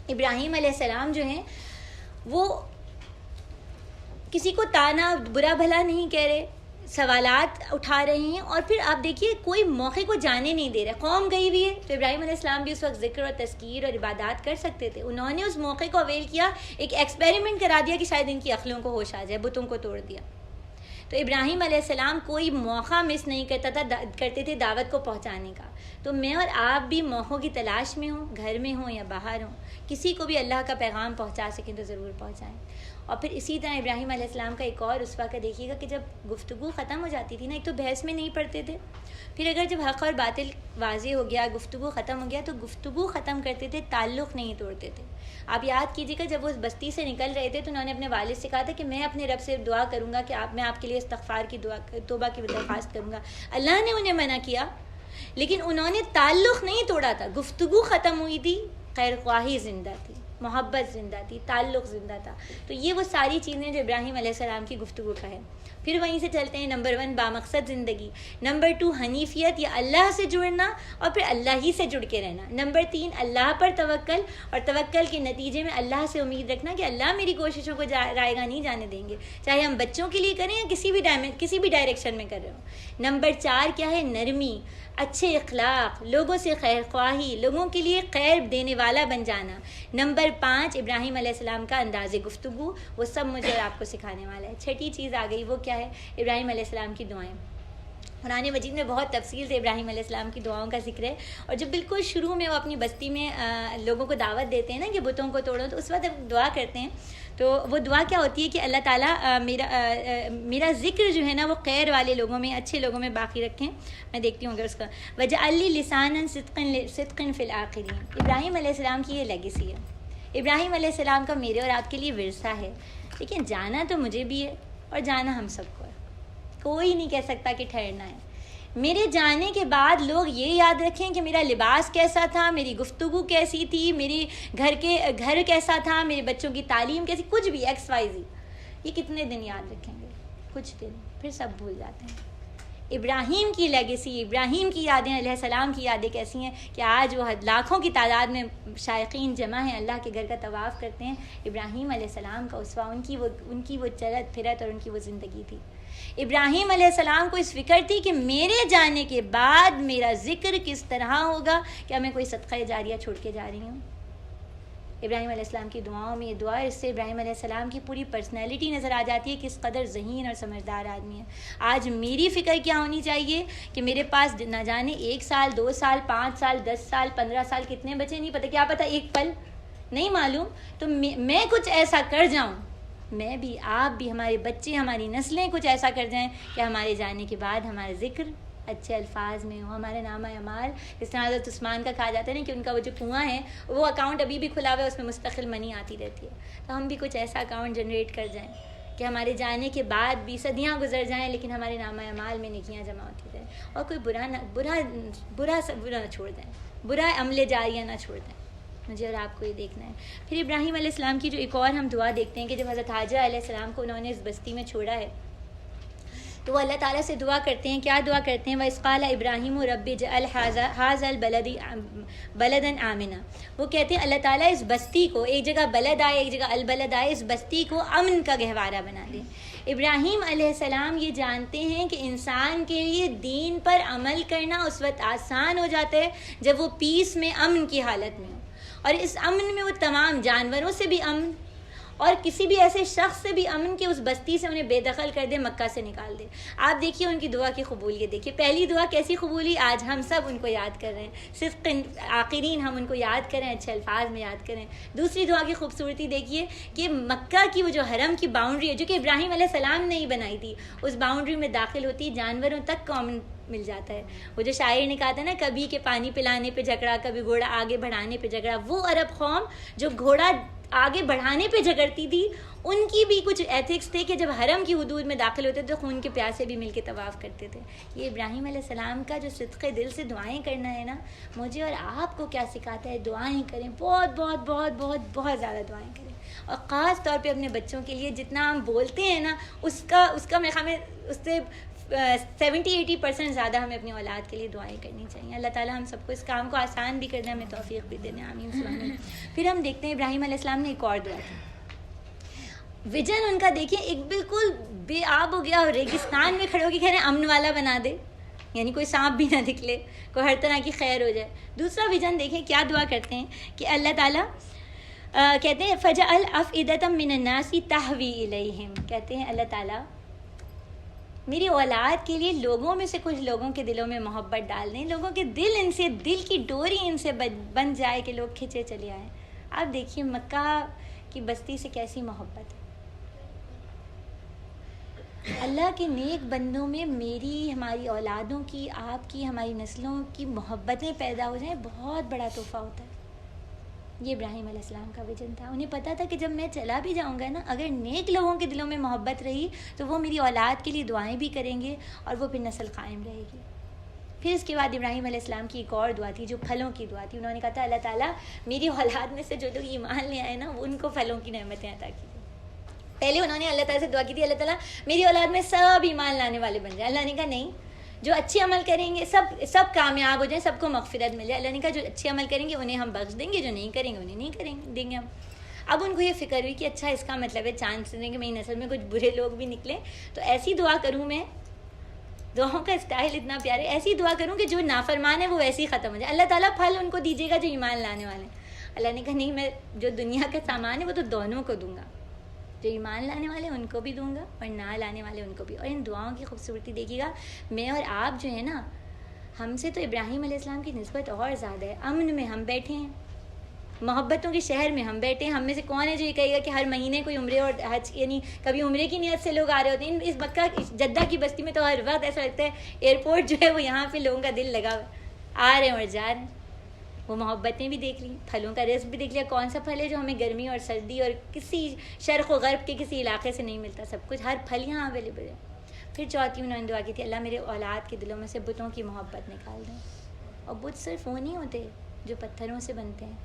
ابراہیم علیہ السلام جو ہیں وہ کسی کو تانا برا بھلا نہیں کہہ رہے، سوالات اٹھا رہے ہیں. اور پھر آپ دیکھیے کوئی موقع کو جانے نہیں دے رہے. قوم گئی ہوئی ہے تو ابراہیم علیہ السلام بھی اس وقت ذکر اور تذکیر اور عبادات کر سکتے تھے. انہوں نے اس موقع کو اویل کیا، ایک ایکسپیریمنٹ کرا دیا کہ شاید ان کی عقلوں کو ہوش آ جائے، بتوں کو توڑ دیا. تو ابراہیم علیہ السلام کوئی موقع مس نہیں کرتے تھے دعوت کو پہنچانے کا. تو میں اور آپ بھی موقعوں کی تلاش میں ہوں، گھر میں ہوں یا باہر ہوں، کسی کو بھی اللہ کا پیغام پہنچا سکیں تو ضرور پہنچائیں. اور پھر اسی طرح ابراہیم علیہ السلام کا ایک اور اسوا کا دیکھیے گا کہ جب گفتگو ختم ہو جاتی تھی نا، ایک تو بحث میں نہیں پڑتے تھے، پھر اگر جب حق اور باطل واضح ہو گیا، گفتگو ختم ہو گیا، تو گفتگو ختم کرتے تھے، تعلق نہیں توڑتے تھے. آپ یاد کیجیے گا جب وہ اس بستی سے نکل رہے تھے تو انہوں نے اپنے والد سے کہا تھا کہ میں اپنے رب سے دعا کروں گا کہ میں آپ کے لیے استغفار کی دعا، توبہ کی درخواست کروں گا. اللہ نے انہیں منع کیا لیکن انہوں نے تعلق نہیں توڑا تھا. گفتگو ختم ہوئی تھی، خیر خواہی زندہ تھی، محبت زندہ تھی، تعلق زندہ تھا. تو یہ وہ ساری چیزیں جو ابراہیم علیہ السلام کی گفتگو کا ہے. پھر وہیں سے چلتے ہیں. نمبر 1 بامقصد زندگی. نمبر 2 حنیفیت یا اللہ سے جڑنا اور پھر اللہ ہی سے جڑ کے رہنا. نمبر 3 اللہ پر توکل، اور توکل کے نتیجے میں اللہ سے امید رکھنا کہ اللہ میری کوششوں کو رائے گاہ نہیں جانے دیں گے، چاہے ہم بچوں کے لیے کریں یا کسی بھی ڈائریکشن میں کر رہے ہوں. نمبر 4 کیا ہے؟ نرمی، اچھے اخلاق، لوگوں سے خیر خواہی، لوگوں کے لیے خیر دینے والا بن جانا. نمبر 5 ابراہیم علیہ السلام کا انداز گفتگو، وہ سب مجھے اور آپ کو سکھانے والا ہے. چھٹی چیز آ گئی، وہ کیا ہے؟ ابراہیم علیہ السلام کی دعائیں. قرآن مجید میں بہت تفصیل سے ابراہیم علیہ السلام کی دعاؤں کا ذکر ہے. اور جب بالکل شروع میں وہ اپنی بستی میں لوگوں کو دعوت دیتے ہیں نا کہ بتوں کو توڑو، تو اس وقت جب دعا کرتے ہیں تو وہ دعا کیا ہوتی ہے کہ اللہ تعالیٰ میرا ذکر جو ہے نا وہ خیر والے لوگوں میں، اچھے لوگوں میں باقی رکھیں. میں دیکھتی ہوں اگر اس کا وجعل لی لسانا صدق فی الآخرین. ابراہیم علیہ السلام کی یہ لیگیسی ہے. ابراہیم علیہ السلام کا میرے اور آپ کے لیے ورثہ ہے. لیکن جانا تو مجھے بھی ہے اور جانا ہم سب کو ہے. کوئی نہیں کہہ سکتا کہ ٹھہرنا ہے. میرے جانے کے بعد لوگ یہ یاد رکھیں کہ میرا لباس کیسا تھا، میری گفتگو کیسی تھی، میری گھر کیسا تھا، میرے بچوں کی تعلیم کیسی، کچھ بھی ایکس وائی زی. یہ کتنے دن یاد رکھیں گے؟ کچھ دن، پھر سب بھول جاتے ہیں. ابراہیم کی لیگیسی، ابراہیم کی یادیں، علیہ السلام کی یادیں کیسی ہیں کہ آج وہ لاکھوں کی تعداد میں شائقین جمع ہیں، اللہ کے گھر کا طواف کرتے ہیں. ابراہیم علیہ السلام کا اسوہ، ان کی وہ چلت پھرت اور ان کی وہ زندگی تھی. ابراہیم علیہ السلام کو اس فکر تھی کہ میرے جانے کے بعد میرا ذکر کس طرح ہوگا، کیا میں کوئی صدقہ جاریہ چھوڑ کے جا رہی ہوں. ابراہیم علیہ السلام کی دعاؤں میں یہ دعا ہے، اس سے ابراہیم علیہ السلام کی پوری پرسنالٹی نظر آ جاتی ہے، کس قدر ذہین اور سمجھدار آدمی ہے۔ آج میری فکر کیا ہونی چاہیے کہ میرے پاس نہ جانے 1 سال 2 سال 5 سال 10 سال 15 سال کتنے بچے نہیں پتہ، کیا پتہ ایک پل نہیں معلوم، تو میں کچھ ایسا کر جاؤں، میں بھی آپ بھی ہمارے بچے ہماری نسلیں کچھ ایسا کر جائیں کہ ہمارے جانے کے بعد ہمارا ذکر اچھے الفاظ میں ہو، ہمارے نامہ اعمال جس طرح حضرت عثمان کا کہا جاتا ہے نا کہ ان کا وہ جو کنواں ہے وہ اکاؤنٹ ابھی بھی کھلا ہوا ہے، اس میں مستقل منی آتی رہتی ہے، تو ہم بھی کچھ ایسا اکاؤنٹ جنریٹ کر جائیں کہ ہمارے جانے کے بعد بھی صدیاں گزر جائیں لیکن ہمارے نامہ اعمال میں نیکیاں جمع ہوتی رہیں، اور کوئی برا نہ چھوڑ دیں، برا عمل جاریہ نہ چھوڑ دیں۔ مجھے اور آپ کو یہ دیکھنا ہے۔ پھر ابراہیم علیہ السلام کی جو ایک اور ہم دعا دیکھتے ہیں کہ جب حضرت حاجرہ علیہ السلام کو انہوں نے اس بستی میں چھوڑا ہے تو وہ اللہ تعالیٰ سے دعا کرتے ہیں، کیا دعا کرتے ہیں؟ وَإِذْ قَالَ إِبْرَاهِيمُ رَبِّ اجْعَلْ هَٰذَا الْبَلَدَ بَلَدًا آمِنًا، وہ کہتے ہیں اللہ تعالیٰ اس بستی کو، ایک جگہ بلد آئے ایک جگہ البلد آئے، اس بستی کو امن کا گہوارہ بنا دے۔ ابراہیم علیہ السلام یہ جانتے ہیں کہ انسان کے لیے دین پر عمل کرنا اس وقت آسان ہو جاتا ہے جب وہ پیس میں امن کی حالت میں ہو، اور اس امن میں وہ تمام جانوروں سے بھی امن اور کسی بھی ایسے شخص سے بھی امن کہ اس بستی سے انہیں بے دخل کر دے، مکہ سے نکال دے۔ آپ دیکھیے ان کی دعا کی قبولیت دیکھیے، پہلی دعا کیسی قبولی، آج ہم سب ان کو یاد کر رہے ہیں، صرف آخرین ہم ان کو یاد کریں، اچھے الفاظ میں یاد کریں۔ دوسری دعا کی خوبصورتی دیکھیے کہ مکہ کی وہ جو حرم کی باؤنڈری ہے جو کہ ابراہیم علیہ السلام نے ہی بنائی تھی، اس باؤنڈری میں داخل ہوتی جانوروں تک کو امن مل جاتا ہے۔ وہ جو شاعر نے کہا تھا نا، کبھی کے پانی پلانے پہ جھگڑا، کبھی گھوڑا آگے بڑھانے پہ جھگڑا، وہ عرب قوم جو گھوڑا آگے بڑھانے پہ جھگڑتی تھی، ان کی بھی کچھ ایتھکس تھے کہ جب حرم کی حدود میں داخل ہوتے تو خون کے پیاسے بھی مل کے طواف کرتے تھے۔ یہ ابراہیم علیہ السلام کا جو صدقے دل سے دعائیں کرنا ہے نا، مجھے اور آپ کو کیا سکھاتا ہے؟ دعائیں کریں، بہت بہت بہت بہت بہت زیادہ دعائیں کریں، اور خاص طور پہ اپنے بچوں کے لیے جتنا ہم بولتے ہیں نا اس کا میرے خیال میں اس سے 70-80% زیادہ ہمیں اپنی اولاد کے لیے دعائیں کرنی چاہیے۔ اللہ تعالیٰ ہم سب کو اس کام کو آسان بھی کر دیں، ہمیں توفیق بھی دینے، آمین سبحان۔ پھر ہم دیکھتے ہیں ابراہیم علیہ السلام نے ایک اور دعا کی، ویژن ان کا دیکھیں ایک بالکل بے آب ہو گیا اور ریگستان میں کھڑے ہو کے کہہ رہے ہیں امن والا بنا دے، یعنی کوئی سانپ بھی نہ نکلے، کوئی ہر طرح کی خیر ہو جائے۔ دوسرا ویژن دیکھیں کیا دعا کرتے ہیں کہ اللہ تعالیٰ کہتے ہیں فَجَعَلْ أَفْئِدَةً مِّنَ النَّاسِ تَهْوِي إِلَيْهِمْ، کہتے ہیں اللہ تعالیٰ میری اولاد کے لیے لوگوں میں سے کچھ لوگوں کے دلوں میں محبت ڈال دیں، لوگوں کے دل ان سے، دل کی ڈوری ان سے بن جائے کہ لوگ کھنچے چلے آئیں۔ آپ دیکھیے مکہ کی بستی سے کیسی محبت ہے، اللہ کے نیک بندوں میں میری، ہماری اولادوں کی، آپ کی، ہماری نسلوں کی محبتیں پیدا ہو جائیں، بہت بڑا تحفہ ہوتا ہے۔ یہ ابراہیم علیہ السلام کا ویژن تھا، انہیں پتہ تھا کہ جب میں چلا بھی جاؤں گا نا، اگر نیک لوگوں کے دلوں میں محبت رہی تو وہ میری اولاد کے لیے دعائیں بھی کریں گے اور وہ پھر نسل قائم رہے گی۔ پھر اس کے بعد ابراہیم علیہ السلام کی ایک اور دعا تھی جو پھلوں کی دعا تھی، انہوں نے کہا تھا اللہ تعالیٰ میری اولاد میں سے جو لوگ ایمان لے آئے نا ان کو پھلوں کی نعمتیں عطا کیجیے۔ پہلے انہوں نے اللہ تعالیٰ سے دعا کی تھی اللہ تعالیٰ میری اولاد میں سب ایمان لانے والے بن جائیں، اللہ نے کہا نہیں، جو اچھے عمل کریں گے سب کامیاب ہو جائیں، سب کو مغفرت مل جائے، اللہ نے کہا جو اچھے عمل کریں گے انہیں ہم بخش دیں گے، جو نہیں کریں گے انہیں نہیں دیں گے ہم۔ اب ان کو یہ فکر ہوئی کہ اچھا اس کا مطلب ہے چانس دیں کہ میری نسل میں کچھ برے لوگ بھی نکلیں، تو ایسی دعا کروں، میں دعاؤں کا اسٹائل اتنا پیارا ہے، ایسی دعا کروں کہ جو نافرمان ہے وہ ویسے ہی ختم ہو جائے، اللہ تعالیٰ پھل ان کو دیجیے گا جو ایمان لانے والے ہیں۔ اللہ نے کہا نہیں، میں جو دنیا کا سامان ہے وہ تو دونوں کو دوں گا، جو ایمان لانے والے ان کو بھی دوں گا اور نہ لانے والے ان کو بھی۔ اور ان دعاؤں کی خوبصورتی دیکھیے گا، میں اور آپ جو ہے نا، ہم سے تو ابراہیم علیہ السلام کی نسبت اور زیادہ ہے، امن میں ہم بیٹھے ہیں، محبتوں کے شہر میں ہم بیٹھے ہیں، ہم میں سے کون ہے جو یہ کہے گا کہ ہر مہینے کوئی عمرے اور حج، یعنی کبھی عمرے کی نیت سے لوگ آ رہے ہوتے ہیں۔ اس مکہ جدہ کی بستی میں تو ہر وقت ایسا لگتا ہے ایئرپورٹ جو ہے وہ یہاں پہ لوگوں کا دل لگا ہوا، آ رہے ہیں اور جا رہے ہیں۔ وہ محبتیں بھی دیکھ لیں، پھلوں کا رزق بھی دیکھ لیا، کون سا پھل ہے جو ہمیں گرمی اور سردی اور کسی شرق و غرب کے کسی علاقے سے نہیں ملتا، سب کچھ ہر پھل یہاں اویلیبل ہے۔ پھر چوتھی انہوں نے دعا کی تھی اللہ میرے اولاد کے دلوں میں سے بتوں کی محبت نکال دیں، اور بت صرف وہ نہیں ہوتے جو پتھروں سے بنتے ہیں،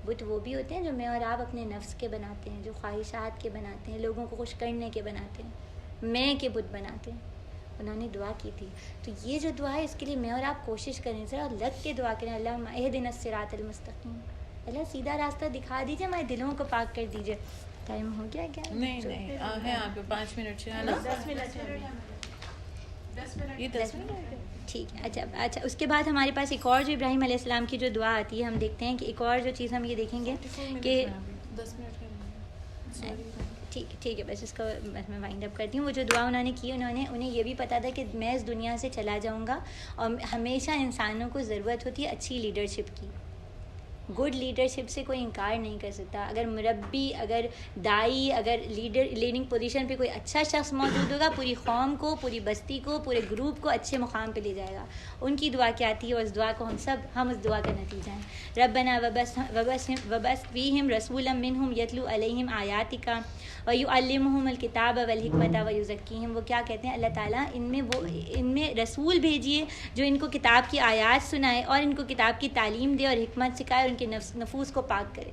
بت وہ بھی ہوتے ہیں جو میں اور آپ اپنے نفس کے بناتے ہیں، جو خواہشات کے بناتے ہیں، لوگوں کو خوش کرنے کے بناتے ہیں، میں کے بت بناتے ہیں۔ انہوں نے دعا کی تھی، تو یہ جو دعا ہے اس کے لیے میں اور آپ کوشش کریں، ذرا لگ کے دعا کریں، اللہ اہدنا الصراط المستقیم، اللہ سیدھا راستہ دکھا دیجیے، ہمارے دلوں کو پاک کر دیجیے۔ ٹائم ہو گیا کیا؟ نہیں ہے آپ کو 5 منٹ سے ہے نا، 10 منٹ 10 منٹ یہ 10 منٹ ہے. ٹھیک ہے. اچھا اس کے بعد ہمارے پاس ایک اور جو ابراہیم علیہ السلام کی جو دعا آتی ہے ہم دیکھتے ہیں کہ ایک اور جو چیز ہم یہ دیکھیں گے کہ 10 منٹ کا. ٹھیک ہے بس اس کو بس میں وائنڈ اپ کرتی ہوں. وہ جو دعا انہوں نے کی انہیں یہ بھی پتا تھا کہ میں اس دنیا سے چلا جاؤں گا اور ہمیشہ انسانوں کو ضرورت ہوتی ہے اچھی لیڈرشپ کی. گڈ لیڈرشپ سے کوئی انکار نہیں کر سکتا. اگر مربی، اگر دائی، اگر لیڈنگ پوزیشن پہ کوئی اچھا شخص موجود ہوگا پوری قوم کو، پوری بستی کو، پورے گروپ کو اچھے مقام پہ لے جائے گا. ان کی دعا کیا تھی اور اس دعا کو ہم اس دعا کا نتیجہ ہیں. ربنا وبعث فیہم رسولا منہم یتلو علیہم آیاتک ویعلمہم الکتاب والحکمت ویزکیہم. وہ کیا کہتے ہیں اللہ تعالیٰ ان میں رسول بھیجیے جو ان کو کتاب کی آیات سنائے اور ان کو کتاب کی تعلیم دے اور حکمت سکھائے اور ان کے نفوس کو پاک کرے.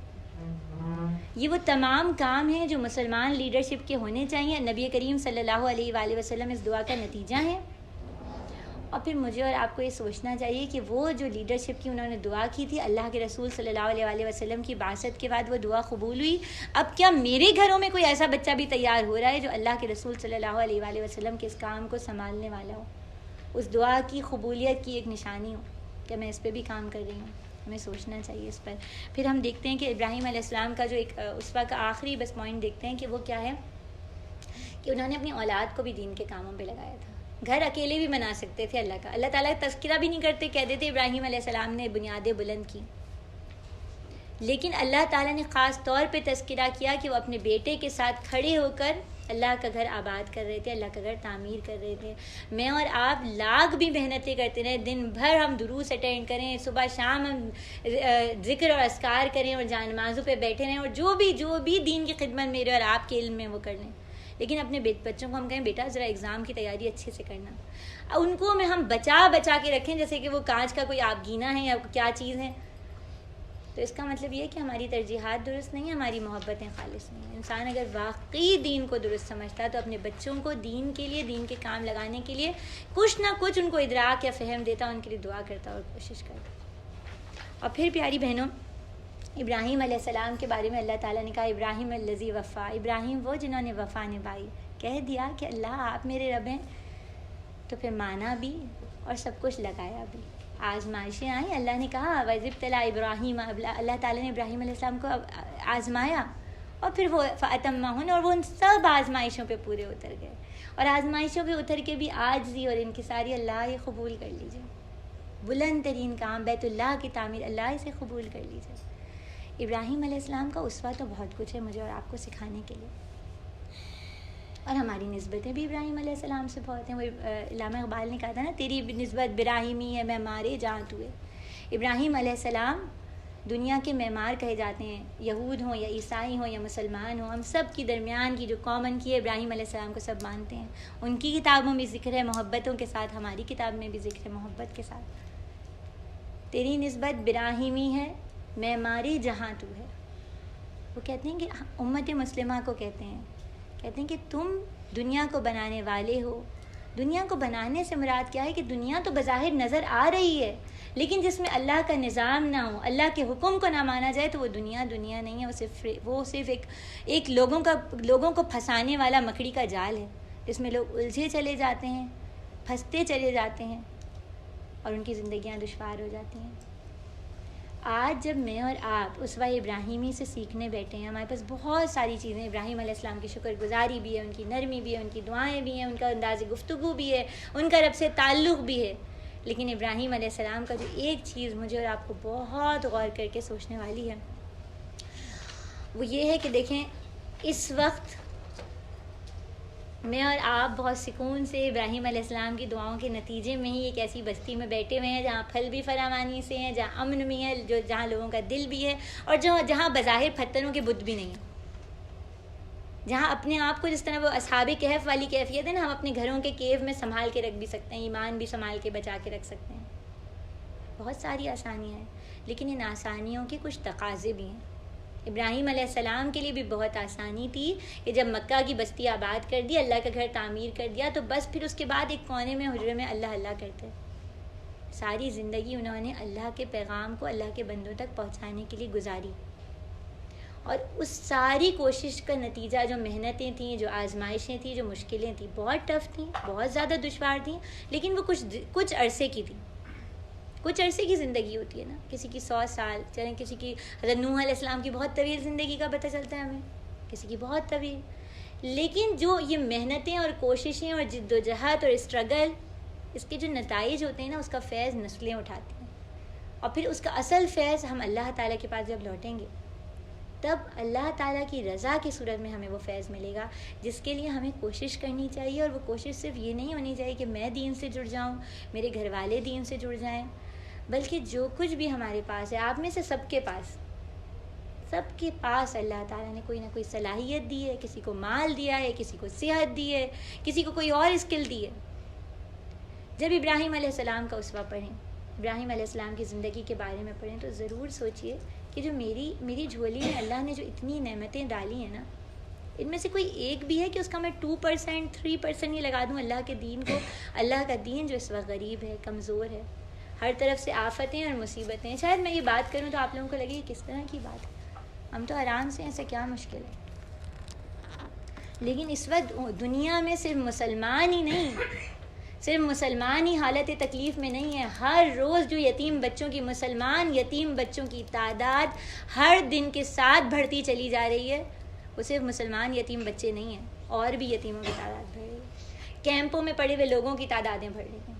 یہ وہ تمام کام ہیں جو مسلمان لیڈرشپ کے ہونے چاہیے. نبی کریم صلی اللہ علیہ وآلہ وسلم اس دعا کا نتیجہ ہے. اور پھر مجھے اور آپ کو یہ سوچنا چاہیے کہ وہ جو لیڈرشپ کی انہوں نے دعا کی تھی اللہ کے رسول صلی اللہ علیہ وآلہ وسلم کی بعثت کے بعد وہ دعا قبول ہوئی. اب کیا میرے گھروں میں کوئی ایسا بچہ بھی تیار ہو رہا ہے جو اللہ کے رسول صلی اللہ علیہ وآلہ وسلم کے اس کام کو سنبھالنے والا ہو؟ اس دعا کی قبولیت کی ایک نشانی ہو. کیا میں اس پہ بھی کام کر رہی ہوں؟ ہمیں سوچنا چاہیے اس پر. پھر ہم دیکھتے ہیں کہ ابراہیم علیہ السلام کا جو ایک اسوہ کا آخری بس پوائنٹ دیکھتے ہیں کہ وہ کیا ہے کہ انہوں نے اپنی اولاد کو بھی دین کے کاموں پہ لگایا تھا. گھر اکیلے بھی بنا سکتے تھے اللہ کا. اللہ تعالیٰ تذکرہ بھی نہیں کرتے، کہہ دیتے ابراہیم علیہ السلام نے بنیادیں بلند کی. لیکن اللہ تعالیٰ نے خاص طور پہ تذکرہ کیا کہ وہ اپنے بیٹے کے ساتھ کھڑے ہو کر اللہ کا گھر آباد کر رہے تھے، اللہ کا گھر تعمیر کر رہے تھے. میں اور آپ لاکھ بھی محنتیں کرتے رہے، دن بھر ہم دروس اٹینڈ کریں، صبح شام ہم ذکر اور اذکار کریں اور جان نمازوں پہ بیٹھے رہیں اور جو بھی دین کی خدمت میرے اور آپ کے علم میں وہ کر لیں. لیکن اپنے بچوں کو ہم کہیں بیٹا ذرا ایگزام کی تیاری اچھے سے کرنا. ان کو ہم بچا کے رکھیں جیسے کہ وہ کانچ کا کوئی آبگینہ ہے یا کیا چیز ہے. تو اس کا مطلب یہ ہے کہ ہماری ترجیحات درست نہیں ہیں، ہماری محبتیں خالص نہیں ہیں. انسان اگر واقعی دین کو درست سمجھتا ہے تو اپنے بچوں کو دین کے لیے، دین کے کام لگانے کے لیے کچھ نہ کچھ ان کو ادراک یا فہم دیتا، ان کے لیے دعا کرتا اور کوشش کرتا. اور پھر پیاری بہنوں، ابراہیم علیہ السلام کے بارے میں اللہ تعالیٰ نے کہا ابراہیم الذی وفا، ابراہیم وہ جنہوں نے وفا نبھائی. کہہ دیا کہ اللہ آپ میرے رب ہیں، تو پھر مانا بھی اور سب کچھ لگایا بھی. آزمائشیں آئیں. اللہ نے کہا وَإِذِ ابْتَلَىٰ ابراہیم، اللہ تعالیٰ نے ابراہیم علیہ السلام کو آزمایا اور پھر وہ فَأَتَمَّهُنَّ، اور وہ ان سب آزمائشوں پہ پورے اتر گئے. اور آزمائشوں پہ اتر کے بھی عاجزی اور انکساری اللہ یہ قبول کر لیجیے. بلند ترین کام بیت اللہ کی تعمیر، اللہ اسے قبول کر لیجیے. ابراہیم علیہ السلام کا اسوہ تو بہت کچھ ہے مجھے اور آپ کو سکھانے کے لیے، اور ہماری نسبتیں بھی ابراہیم علیہ السلام سے بہت ہیں. وہ علامہ اقبال نے کہا تھا نا تیری نسبت براہیمی ہے میں مارے جہاں تو ہے. ابراہیم علیہ السلام دنیا کے معمار کہے جاتے ہیں، یہود ہوں یا عیسائی ہوں یا مسلمان ہوں، ہم سب کی درمیان کی جو کامن کی ہے ابراہیم علیہ السلام کو سب مانتے ہیں. ان کی کتابوں میں ذکر ہے محبتوں کے ساتھ، ہماری کتاب میں بھی ذکر ہے محبت کے ساتھ. تیری نسبت براہیمی ہے میں مارے جہاں تو ہے. وہ کہتے ہیں کہ امت مسلمہ کو کہتے ہیں کہ تم دنیا کو بنانے والے ہو. دنیا کو بنانے سے مراد کیا ہے کہ دنیا تو بظاہر نظر آ رہی ہے لیکن جس میں اللہ کا نظام نہ ہو، اللہ کے حکم کو نہ مانا جائے تو وہ دنیا نہیں ہے. وہ صرف ایک لوگوں کو پھنسانے والا مکڑی کا جال ہے جس میں لوگ الجھے چلے جاتے ہیں، پھنستے چلے جاتے ہیں اور ان کی زندگیاں دشوار ہو جاتی ہیں. آج جب میں اور آپ اسوہ ابراہیمی سے سیکھنے بیٹھے ہیں، ہمارے پاس بہت ساری چیزیں، ابراہیم علیہ السلام کی شکر گزاری بھی ہے، ان کی نرمی بھی ہے، ان کی دعائیں بھی ہیں، ان کا انداز گفتگو بھی ہے، ان کا رب سے تعلق بھی ہے. لیکن ابراہیم علیہ السلام کا جو ایک چیز مجھے اور آپ کو بہت غور کر کے سوچنے والی ہے وہ یہ ہے کہ دیکھیں اس وقت میں اور آپ بہت سکون سے ابراہیم علیہ السلام کی دعاؤں کے نتیجے میں ہی ایک ایسی بستی میں بیٹھے ہوئے ہیں جہاں پھل بھی فراوانی سے ہیں، جہاں امن بھی ہے، جہاں لوگوں کا دل بھی ہے، اور جہاں بظاہر پتھروں کے بت بھی نہیں ہیں، جہاں اپنے آپ کو جس طرح وہ اصحاب کہف والی کیفیت ہے نا، ہم اپنے گھروں کے کیو میں سنبھال کے رکھ بھی سکتے ہیں، ایمان بھی سنبھال کے بچا کے رکھ سکتے ہیں. بہت ساری آسانیاں ہیں لیکن ان آسانیوں کے کچھ تقاضے بھی ہیں. ابراہیم علیہ السلام کے لیے بھی بہت آسانی تھی کہ جب مکہ کی بستی آباد کر دی، اللہ کا گھر تعمیر کر دیا، تو بس پھر اس کے بعد ایک کونے میں حجرے میں اللہ کرتے. ساری زندگی انہوں نے اللہ کے پیغام کو اللہ کے بندوں تک پہنچانے کے لیے گزاری. اور اس ساری کوشش کا نتیجہ جو محنتیں تھیں، جو آزمائشیں تھیں، جو مشکلیں تھیں، بہت ٹف تھیں، بہت زیادہ دشوار تھیں، لیکن وہ کچھ عرصے کی تھیں. کچھ عرصے کی زندگی ہوتی ہے نا، کسی کی 100 سال، چلیں کسی کی حضرت نوح علیہ السلام کی بہت طویل زندگی کا پتہ چلتا ہے ہمیں، کسی کی بہت طویل. لیکن جو یہ محنتیں اور کوششیں اور جد و جہد اور اسٹرگل، اس کے جو نتائج ہوتے ہیں نا، اس کا فیض نسلیں اٹھاتی ہیں. اور پھر اس کا اصل فیض ہم اللہ تعالیٰ کے پاس جب لوٹیں گے، تب اللہ تعالیٰ کی رضا کی صورت میں ہمیں وہ فیض ملے گا، جس کے لیے ہمیں کوشش کرنی چاہیے. اور وہ کوشش صرف یہ نہیں ہونی چاہیے کہ میں دین سے جڑ جاؤں، میرے گھر والے دین سے جڑ جائیں، بلکہ جو کچھ بھی ہمارے پاس ہے، آپ میں سے سب کے پاس اللہ تعالیٰ نے کوئی نہ کوئی صلاحیت دی ہے. کسی کو مال دیا ہے، کسی کو صحت دی ہے، کسی کو کوئی اور اسکل دی ہے. جب ابراہیم علیہ السلام کا اسوہ پڑھیں، ابراہیم علیہ السلام کی زندگی کے بارے میں پڑھیں، تو ضرور سوچئے کہ جو میری جھولی میں اللہ نے جو اتنی نعمتیں ڈالی ہیں نا، ان میں سے کوئی ایک بھی ہے کہ اس کا میں 2% 3% ہی لگا دوں اللہ کے دین کو. اللہ کا دین جو اس وقت غریب ہے، کمزور ہے، ہر طرف سے آفتیں اور مصیبتیں ہیں. شاید میں یہ بات کروں تو آپ لوگوں کو لگے یہ کس طرح کی بات ہے، ہم تو آرام سے، ایسا کیا مشکل ہے. لیکن اس وقت دنیا میں صرف مسلمان ہی حالت تکلیف میں نہیں ہے. ہر روز جو یتیم بچوں کی تعداد ہر دن کے ساتھ بڑھتی چلی جا رہی ہے، وہ صرف مسلمان یتیم بچے نہیں ہیں، اور بھی یتیموں کی تعداد بڑھ رہی ہے. کیمپوں میں پڑے ہوئے لوگوں کی تعدادیں بڑھ رہی ہیں.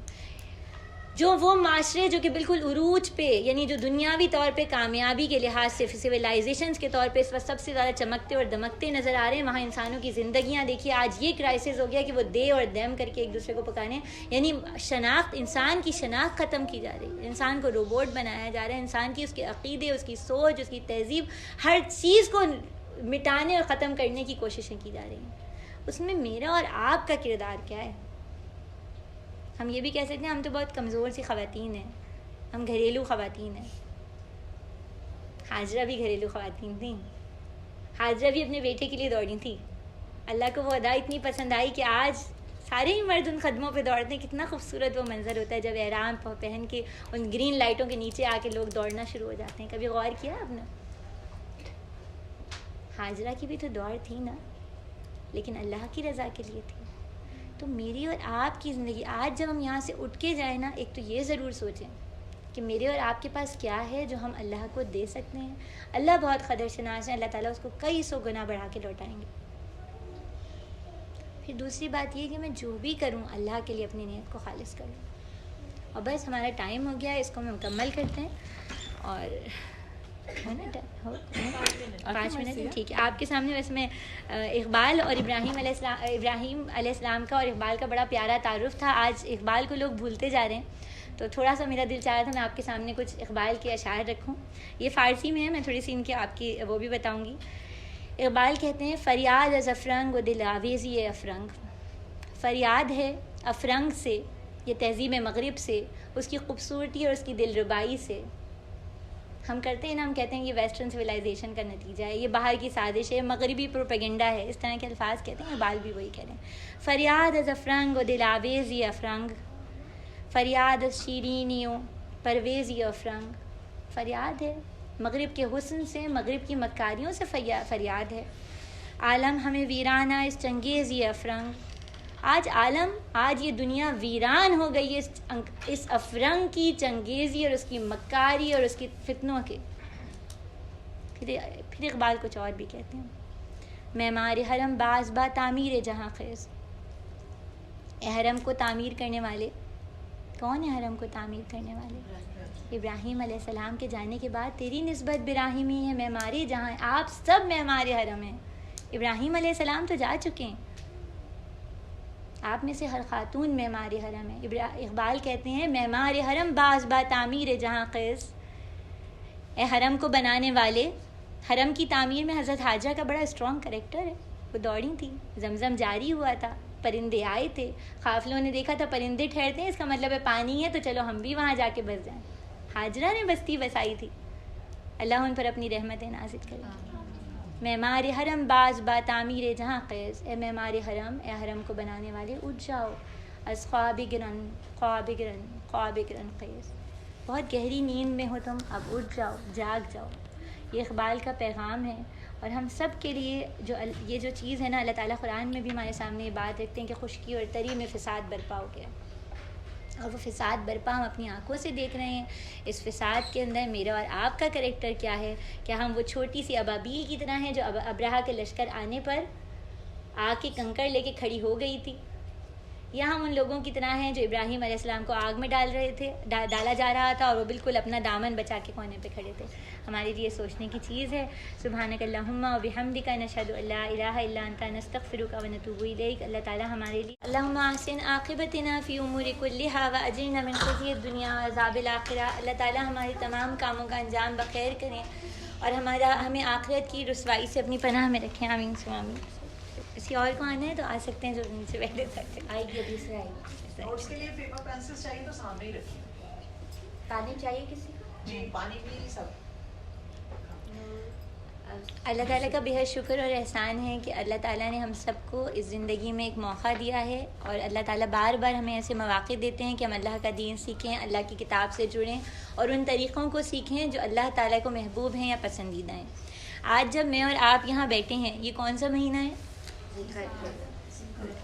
جو وہ معاشرے جو کہ بالکل عروج پہ، یعنی جو دنیاوی طور پہ کامیابی کے لحاظ سے سویلائزیشنز کے طور پہ اس وقت سب سے زیادہ چمکتے اور دمکتے نظر آ رہے ہیں، وہاں انسانوں کی زندگیاں دیکھیے. آج یہ کرائسس ہو گیا کہ وہ دے اور دیم کر کے ایک دوسرے کو پکانے، یعنی انسان کی شناخت ختم کی جا رہی ہے، انسان کو روبوٹ بنایا جا رہا ہے، انسان کی اس کے عقیدے، اس کی سوچ، اس کی تہذیب، ہر چیز کو مٹانے اور ختم کرنے کی کوششیں کی جا رہی ہیں. اس میں میرا اور آپ کا کردار کیا ہے؟ ہم یہ بھی کہہ سکتے ہیں ہم تو بہت کمزور سی خواتین ہیں، ہم گھریلو خواتین ہیں. حاجرہ بھی گھریلو خواتین تھیں، حاجرہ بھی اپنے بیٹے کے لیے دوڑی تھی. اللہ کو وہ ادا اتنی پسند آئی کہ آج سارے ہی مرد ان قدموں پہ دوڑتے ہیں. کتنا خوبصورت وہ منظر ہوتا ہے جب احرام پہن کے ان گرین لائٹوں کے نیچے آ کے لوگ دوڑنا شروع ہو جاتے ہیں. کبھی غور کیا آپ نے؟ حاجرہ کی بھی تو دوڑ تھی نا، لیکن اللہ کی رضا کے لیے تھی. تو میری اور آپ کی زندگی آج جب ہم یہاں سے اٹھ کے جائیں نا، ایک تو یہ ضرور سوچیں کہ میرے اور آپ کے پاس کیا ہے جو ہم اللہ کو دے سکتے ہیں. اللہ بہت قدر شناس ہے، اللہ تعالیٰ اس کو کئی 100 گنا بڑھا کے لوٹائیں گے. پھر دوسری بات یہ کہ میں جو بھی کروں اللہ کے لیے اپنی نیت کو خالص کروں. اور بس ہمارا ٹائم ہو گیا، اس کو ہم مکمل کرتے ہیں. اور 5 منٹ ٹھیک ہے. آپ کے سامنے ویسے میں اقبال اور ابراہیم علیہ السلام کا اور اقبال کا بڑا پیارا تعارف تھا. آج اقبال کو لوگ بھولتے جا رہے ہیں، تو تھوڑا سا میرا دل چاہ رہا تھا میں آپ کے سامنے کچھ اقبال کے اشعار رکھوں. یہ فارسی میں ہے، میں تھوڑی سی ان کی آپ کی وہ بھی بتاؤں گی. اقبال کہتے ہیں: فریاد از افرنگ و دل آویزی افرنگ. فریاد ہے افرنگ سے، یہ تہذیب مغرب سے، اس کی خوبصورتی اور اس کی دل ربائی سے. ہم کرتے ہیں نا، ہم کہتے ہیں یہ ویسٹرن سویلائزیشن کا نتیجہ ہے، یہ باہر کی سازش ہے، مغربی پروپیگنڈا ہے، اس طرح کے الفاظ کہتے ہیں. اقبال بھی وہی کہہ رہے ہیں. فریاد از افرنگ و دل آویزی افرنگ، فریاد از شیرینیوں پرویزی افرنگ. فریاد ہے مغرب کے حسن سے، مغرب کی مکاریوں سے فریاد ہے. عالم ہمیں ویرانہ اس چنگیزی افرنگ. آج یہ دنیا ویران ہو گئی ہے اس افرنگ کی چنگیزی اور اس کی مکاری اور اس کی فتنوں کے. پھر اقبال کچھ اور بھی کہتے ہیں: معمار حرم باز با تعمیر جہاں خیز. حرم کو تعمیر کرنے والے کون ہیں؟ حرم کو تعمیر کرنے والے ابراہیم علیہ السلام کے جانے کے بعد تیری نسبت براہیمی ہے، معمار جہاں. آپ سب معمار حرم ہیں. ابراہیم علیہ السلام تو جا چکے ہیں، آپ میں سے ہر خاتون معمار حرم ہے. اقبال کہتے ہیں: معمار حرم باز با تعمیر جہاں خیز. اے حرم کو بنانے والے، حرم کی تعمیر میں حضرت حاجرہ کا بڑا اسٹرانگ کریکٹر ہے. وہ دوڑی تھی، زمزم جاری ہوا تھا، پرندے آئے تھے، قافلوں نے دیکھا تھا پرندے ٹھہرتے ہیں، اس کا مطلب ہے پانی ہے، تو چلو ہم بھی وہاں جا کے بس جائیں. حاجرہ نے بستی بسائی تھی. اللہ ان پر اپنی رحمتیں نازل کرے. معمار حرم باز با تعمیر جہاں خیز. اے معمار حرم، اے حرم کو بنانے والے، اٹھ جاؤ. از خواب گرن خواب گرن خواب گرن خیز. بہت گہری نیند میں ہو تم، اب اٹھ جاؤ، جاگ جاؤ. یہ اقبال کا پیغام ہے. اور ہم سب کے لیے یہ جو چیز ہے نا، اللہ تعالیٰ قرآن میں بھی ہمارے سامنے یہ بات رکھتے ہیں کہ خشکی اور تری میں فساد برپا ہو گیا، اور وہ فساد برپا ہم اپنی آنکھوں سے دیکھ رہے ہیں۔ اس فساد کے اندر میرا اور آپ کا کریکٹر کیا ہے؟ کیا ہم وہ چھوٹی سی ابابیل کی طرح ہیں جو ابرہہ کے لشکر آنے پر آگ کے کنکر لے کے کھڑی ہو گئی تھی، یا ہم ان لوگوں کی طرح ہیں جو ابراہیم علیہ السلام کو آگ میں ڈالا جا رہا تھا اور وہ بالکل اپنا دامن بچا کے کونے پہ کھڑے تھے؟ ہمارے لیے سوچنے کی چیز ہے۔ سبحانک اللہم و بحمدک، نشہد ان لا الہ الا انت، نستغفرک و نتوب الیک۔ اللہ تعالیٰ ہمارے لیے اللہم احسن عاقبتنا فی امور کلھا واجرنا من خزی الدنیا وعذاب الآخرہ۔ اللہ تعالیٰ ہمارے تمام کاموں کا انجام بخیر کریں اور ہمیں آخرت کی رسوائی سے اپنی پناہ میں رکھیں، آمین ثم آمین۔ کسی اور کو آنا ہے تو آ سکتے ہیں جو نیچے بیٹھے تھے۔ آئے گی ابھی سے آئے گی۔ نوٹس کے لیے پیپر پینسل چاہیے تو سامنے ہی رکھیے۔ پانی چاہیے کسی کو؟ جی پانی بھی سب۔ اللہ تعالیٰ کا بہت شکر اور احسان ہے کہ اللہ تعالیٰ نے ہم سب کو اس زندگی میں ایک موقع دیا ہے، اور اللہ تعالیٰ بار بار ہمیں ایسے مواقع دیتے ہیں کہ ہم اللہ کا دین سیکھیں، اللہ کی کتاب سے جڑیں اور ان طریقوں کو سیکھیں جو اللہ تعالیٰ کو محبوب ہیں یا پسندیدہ ہیں۔ آج جب میں اور آپ یہاں بیٹھے ہیں، یہ کون سا مہینہ ہے؟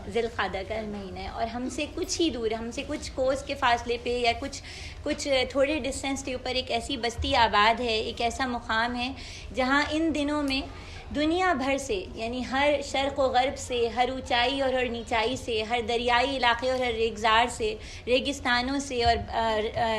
ذی القعدہ کا مہینہ ہے، اور ہم سے کچھ ہی دور، ہم سے کچھ کوس کے فاصلے پہ یا کچھ تھوڑے ڈسٹینس کے اوپر ایک ایسی بستی آباد ہے، ایک ایسا مقام ہے جہاں ان دنوں میں دنیا بھر سے، یعنی ہر شرق و غرب سے، ہر اونچائی اور ہر نیچائی سے، ہر دریائی علاقے اور ہر ریگزار سے، ریگستانوں سے اور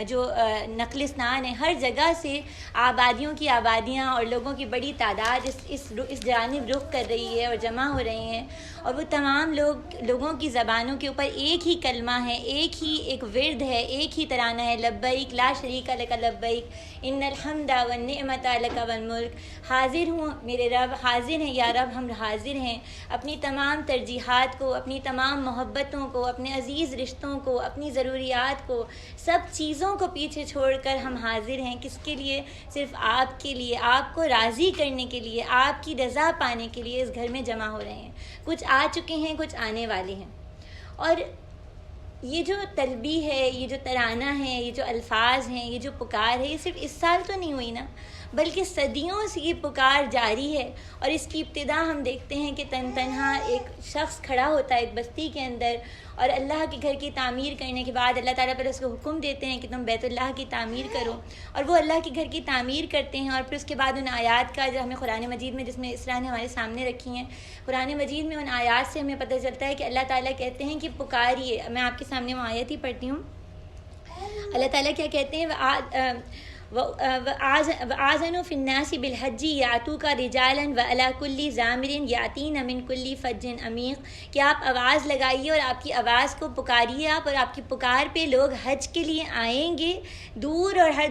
جو نقلستان ہیں، ہر جگہ سے آبادیوں کی آبادیاں اور لوگوں کی بڑی تعداد اس جانب رخ کر رہی ہے اور جمع ہو رہے ہیں، اور وہ تمام لوگوں کی زبانوں کے اوپر ایک ہی کلمہ ہے، ایک ورد ہے، ایک ہی ترانہ ہے، لبیک لا شریک لک لبیک ان الحمد والنعمت لک والملک۔ حاضر ہوں میرے رب، حاضر ہیں یا رب، ہم حاضر ہیں اپنی تمام ترجیحات کو، اپنی تمام محبتوں کو، اپنے عزیز رشتوں کو، اپنی ضروریات کو، سب چیزوں کو پیچھے چھوڑ کر ہم حاضر ہیں۔ کس کے لیے؟ صرف آپ کے لیے، آپ کو راضی کرنے کے لیے، آپ کی رضا پانے کے لیے اس گھر میں جمع ہو رہے ہیں۔ کچھ آ چکے ہیں، کچھ آنے والے ہیں، اور یہ جو تلبیہ ہے، یہ جو ترانہ ہے، یہ جو الفاظ ہیں، یہ جو پکار ہے، یہ صرف اس سال تو نہیں ہوئی نا، بلکہ صدیوں سے یہ پکار جاری ہے۔ اور اس کی ابتدا ہم دیکھتے ہیں کہ تنہا ایک شخص کھڑا ہوتا ہے ایک بستی کے اندر، اور اللہ کے گھر کی تعمیر کرنے کے بعد اللہ تعالیٰ پر اس کو حکم دیتے ہیں کہ تم بیت اللہ کی تعمیر کرو، اور وہ اللہ کے گھر کی تعمیر کرتے ہیں۔ اور پھر اس کے بعد ان آیات کا جو ہمیں قرآن مجید میں، جس میں اسرا نے ہمارے سامنے رکھی ہیں، قرآن مجید میں ان آیات سے ہمیں پتہ چلتا ہے کہ اللہ تعالیٰ کہتے ہیں کہ پکاریے۔ میں آپ کے سامنے وہ آیت ہی پڑھتی ہوں۔ اللہ تعالیٰ کیا کہتے ہیں؟ وَآذَنُوا فِي النَّاسِ بِالْحَجِّ يَأْتُوكَ رِجَالًا وَعَلَىٰ كُلِّ ضَامِرٍ يَأْتِينَ مِنْ كُلِّ فَجٍّ عَمِيقٍ کہ آپ آواز لگائیے اور آپ کی آواز کو پکاریے آپ، اور آپ کی پکار پہ لوگ حج کے لیے آئیں گے، دور اور ہر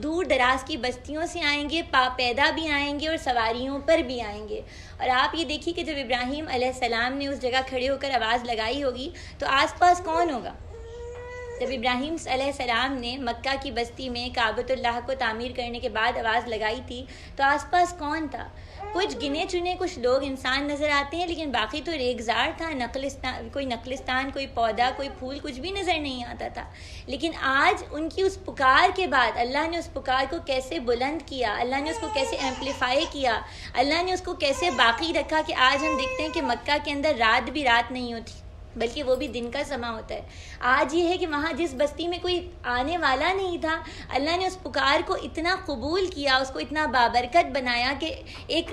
دور دراز کی بستیوں سے آئیں گے، پیدا بھی آئیں گے اور سواریوں پر بھی آئیں گے۔ اور آپ یہ دیکھیے کہ جب ابراہیم علیہ السلام نے اس جگہ کھڑے ہو کر آواز لگائی ہوگی تو آس پاس کون ہوگا؟ جب ابراہیم علیہ السلام نے مکہ کی بستی میں کعبۃ اللہ کو تعمیر کرنے کے بعد آواز لگائی تھی تو آس پاس کون تھا؟ کچھ گنے چنے کچھ لوگ انسان نظر آتے ہیں، لیکن باقی تو ریگزار تھا، کوئی نقلستان، کوئی پودا، کوئی پھول، کچھ بھی نظر نہیں آتا تھا۔ لیکن آج ان کی اس پکار کے بعد اللہ نے اس پکار کو کیسے بلند کیا، اللہ نے اس کو کیسے ایمپلیفائی کیا، اللہ نے اس کو کیسے باقی رکھا کہ آج ہم دیکھتے ہیں کہ مکہ کے اندر رات بھی رات نہیں ہوتی بلکہ وہ بھی دن کا سما ہوتا ہے۔ آج یہ ہے کہ وہاں جس بستی میں کوئی آنے والا نہیں تھا، اللہ نے اس پکار کو اتنا قبول کیا، اس کو اتنا بابرکت بنایا کہ ایک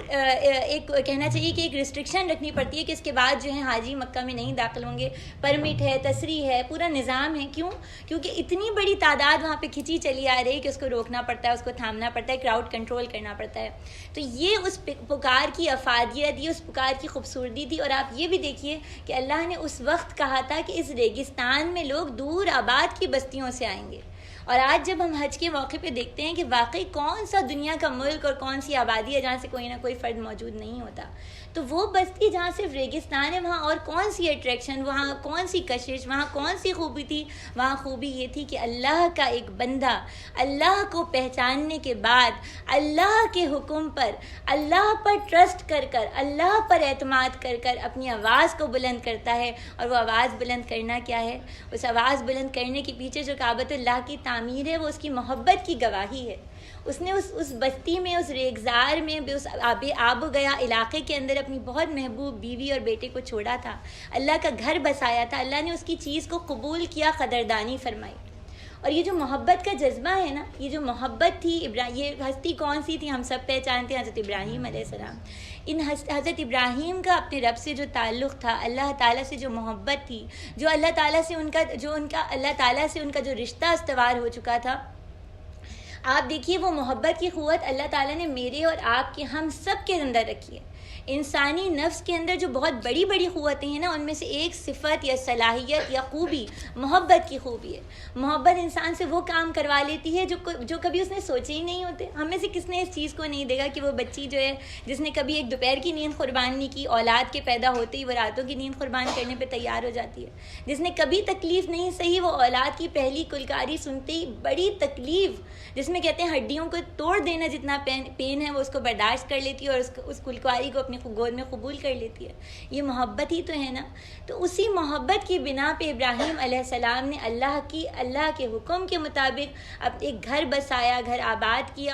کہنا چاہیے کہ ایک ریسٹرکشن رکھنی پڑتی ہے کہ اس کے بعد جو ہے حاجی مکہ میں نہیں داخل ہوں گے، پرمٹ ہے، تصریح ہے، پورا نظام ہے۔ کیوں؟ کیونکہ اتنی بڑی تعداد وہاں پہ کھینچی چلی آ رہی ہے کہ اس کو روکنا پڑتا ہے، اس کو تھامنا پڑتا ہے، کراؤڈ کنٹرول کرنا پڑتا ہے۔ تو یہ اس پکار کی افادیت، یہ اس پکار کی خوبصورتی تھی۔ اور آپ یہ بھی دیکھیے کہ اللہ نے اس وقت کہا تھا کہ اس ریگستان میں لوگ دور آباد کی بستیوں سے آئیں گے، اور آج جب ہم حج کے موقع پہ دیکھتے ہیں کہ واقعی کون سا دنیا کا ملک اور کون سی آبادی ہے جہاں سے کوئی نہ کوئی فرد موجود نہیں ہوتا، تو وہ بستی جہاں صرف ریگستان ہے وہاں اور کون سی اٹریکشن، وہاں کون سی کشش، وہاں کون سی خوبی تھی؟ وہاں خوبی یہ تھی کہ اللہ کا ایک بندہ اللہ کو پہچاننے کے بعد اللہ کے حکم پر، اللہ پر ٹرسٹ کر کر، اللہ پر اعتماد کر کر اپنی آواز کو بلند کرتا ہے۔ اور وہ آواز بلند کرنا کیا ہے؟ اس آواز بلند کرنے کے پیچھے جو کعبۃ اللہ کی تعمیر ہے وہ اس کی محبت کی گواہی ہے، اس نے اس بستی میں، اس ریگزار میں، اس آب و گیا علاقے کے اندر اپنی بہت محبوب بیوی اور بیٹے کو چھوڑا تھا، اللہ کا گھر بسایا تھا، اللہ نے اس کی چیز کو قبول کیا، قدردانی فرمائی. اور یہ جو محبت کا جذبہ ہے نا، یہ جو محبت تھی، یہ ہستی کون سی تھی ہم سب پہچانتے ہیں، حضرت ابراہیم علیہ السلام. حضرت ابراہیم کا اپنے رب سے جو تعلق تھا، اللہ تعالیٰ سے جو محبت تھی، جو اللہ تعالیٰ سے اللہ تعالیٰ سے ان کا جو رشتہ استوار ہو چکا تھا، آپ دیکھیے وہ محبت کی قوت اللہ تعالیٰ نے میرے اور آپ کے، ہم سب کے اندر رکھی ہے. انسانی نفس کے اندر جو بہت بڑی بڑی قوتیں ہیں نا، ان میں سے ایک صفت یا صلاحیت یا خوبی محبت کی خوبی ہے. محبت انسان سے وہ کام کروا لیتی ہے جو کبھی اس نے سوچے ہی نہیں ہوتے. ہم میں سے کس نے اس چیز کو نہیں دیکھا کہ وہ بچی جو ہے، جس نے کبھی ایک دوپہر کی نیند قربان نہیں کی، اولاد کے پیدا ہوتے ہی وہ راتوں کی نیند قربان کرنے پہ تیار ہو جاتی ہے. جس نے کبھی تکلیف نہیں سہی، وہ اولاد کی پہلی کلکاری سنتے ہی بڑی تکلیف، جس میں کہتے ہیں ہڈیوں کو توڑ دینا جتنا پین ہے، وہ اس کو برداشت کر لیتی ہے اور اس کلکاری کو اپنی گود میں قبول کر لیتی ہے. یہ محبت ہی تو ہے نا. تو اسی محبت کی بنا پہ ابراہیم علیہ السلام نے اللہ کے حکم کے مطابق اب ایک گھر بسایا، گھر آباد کیا.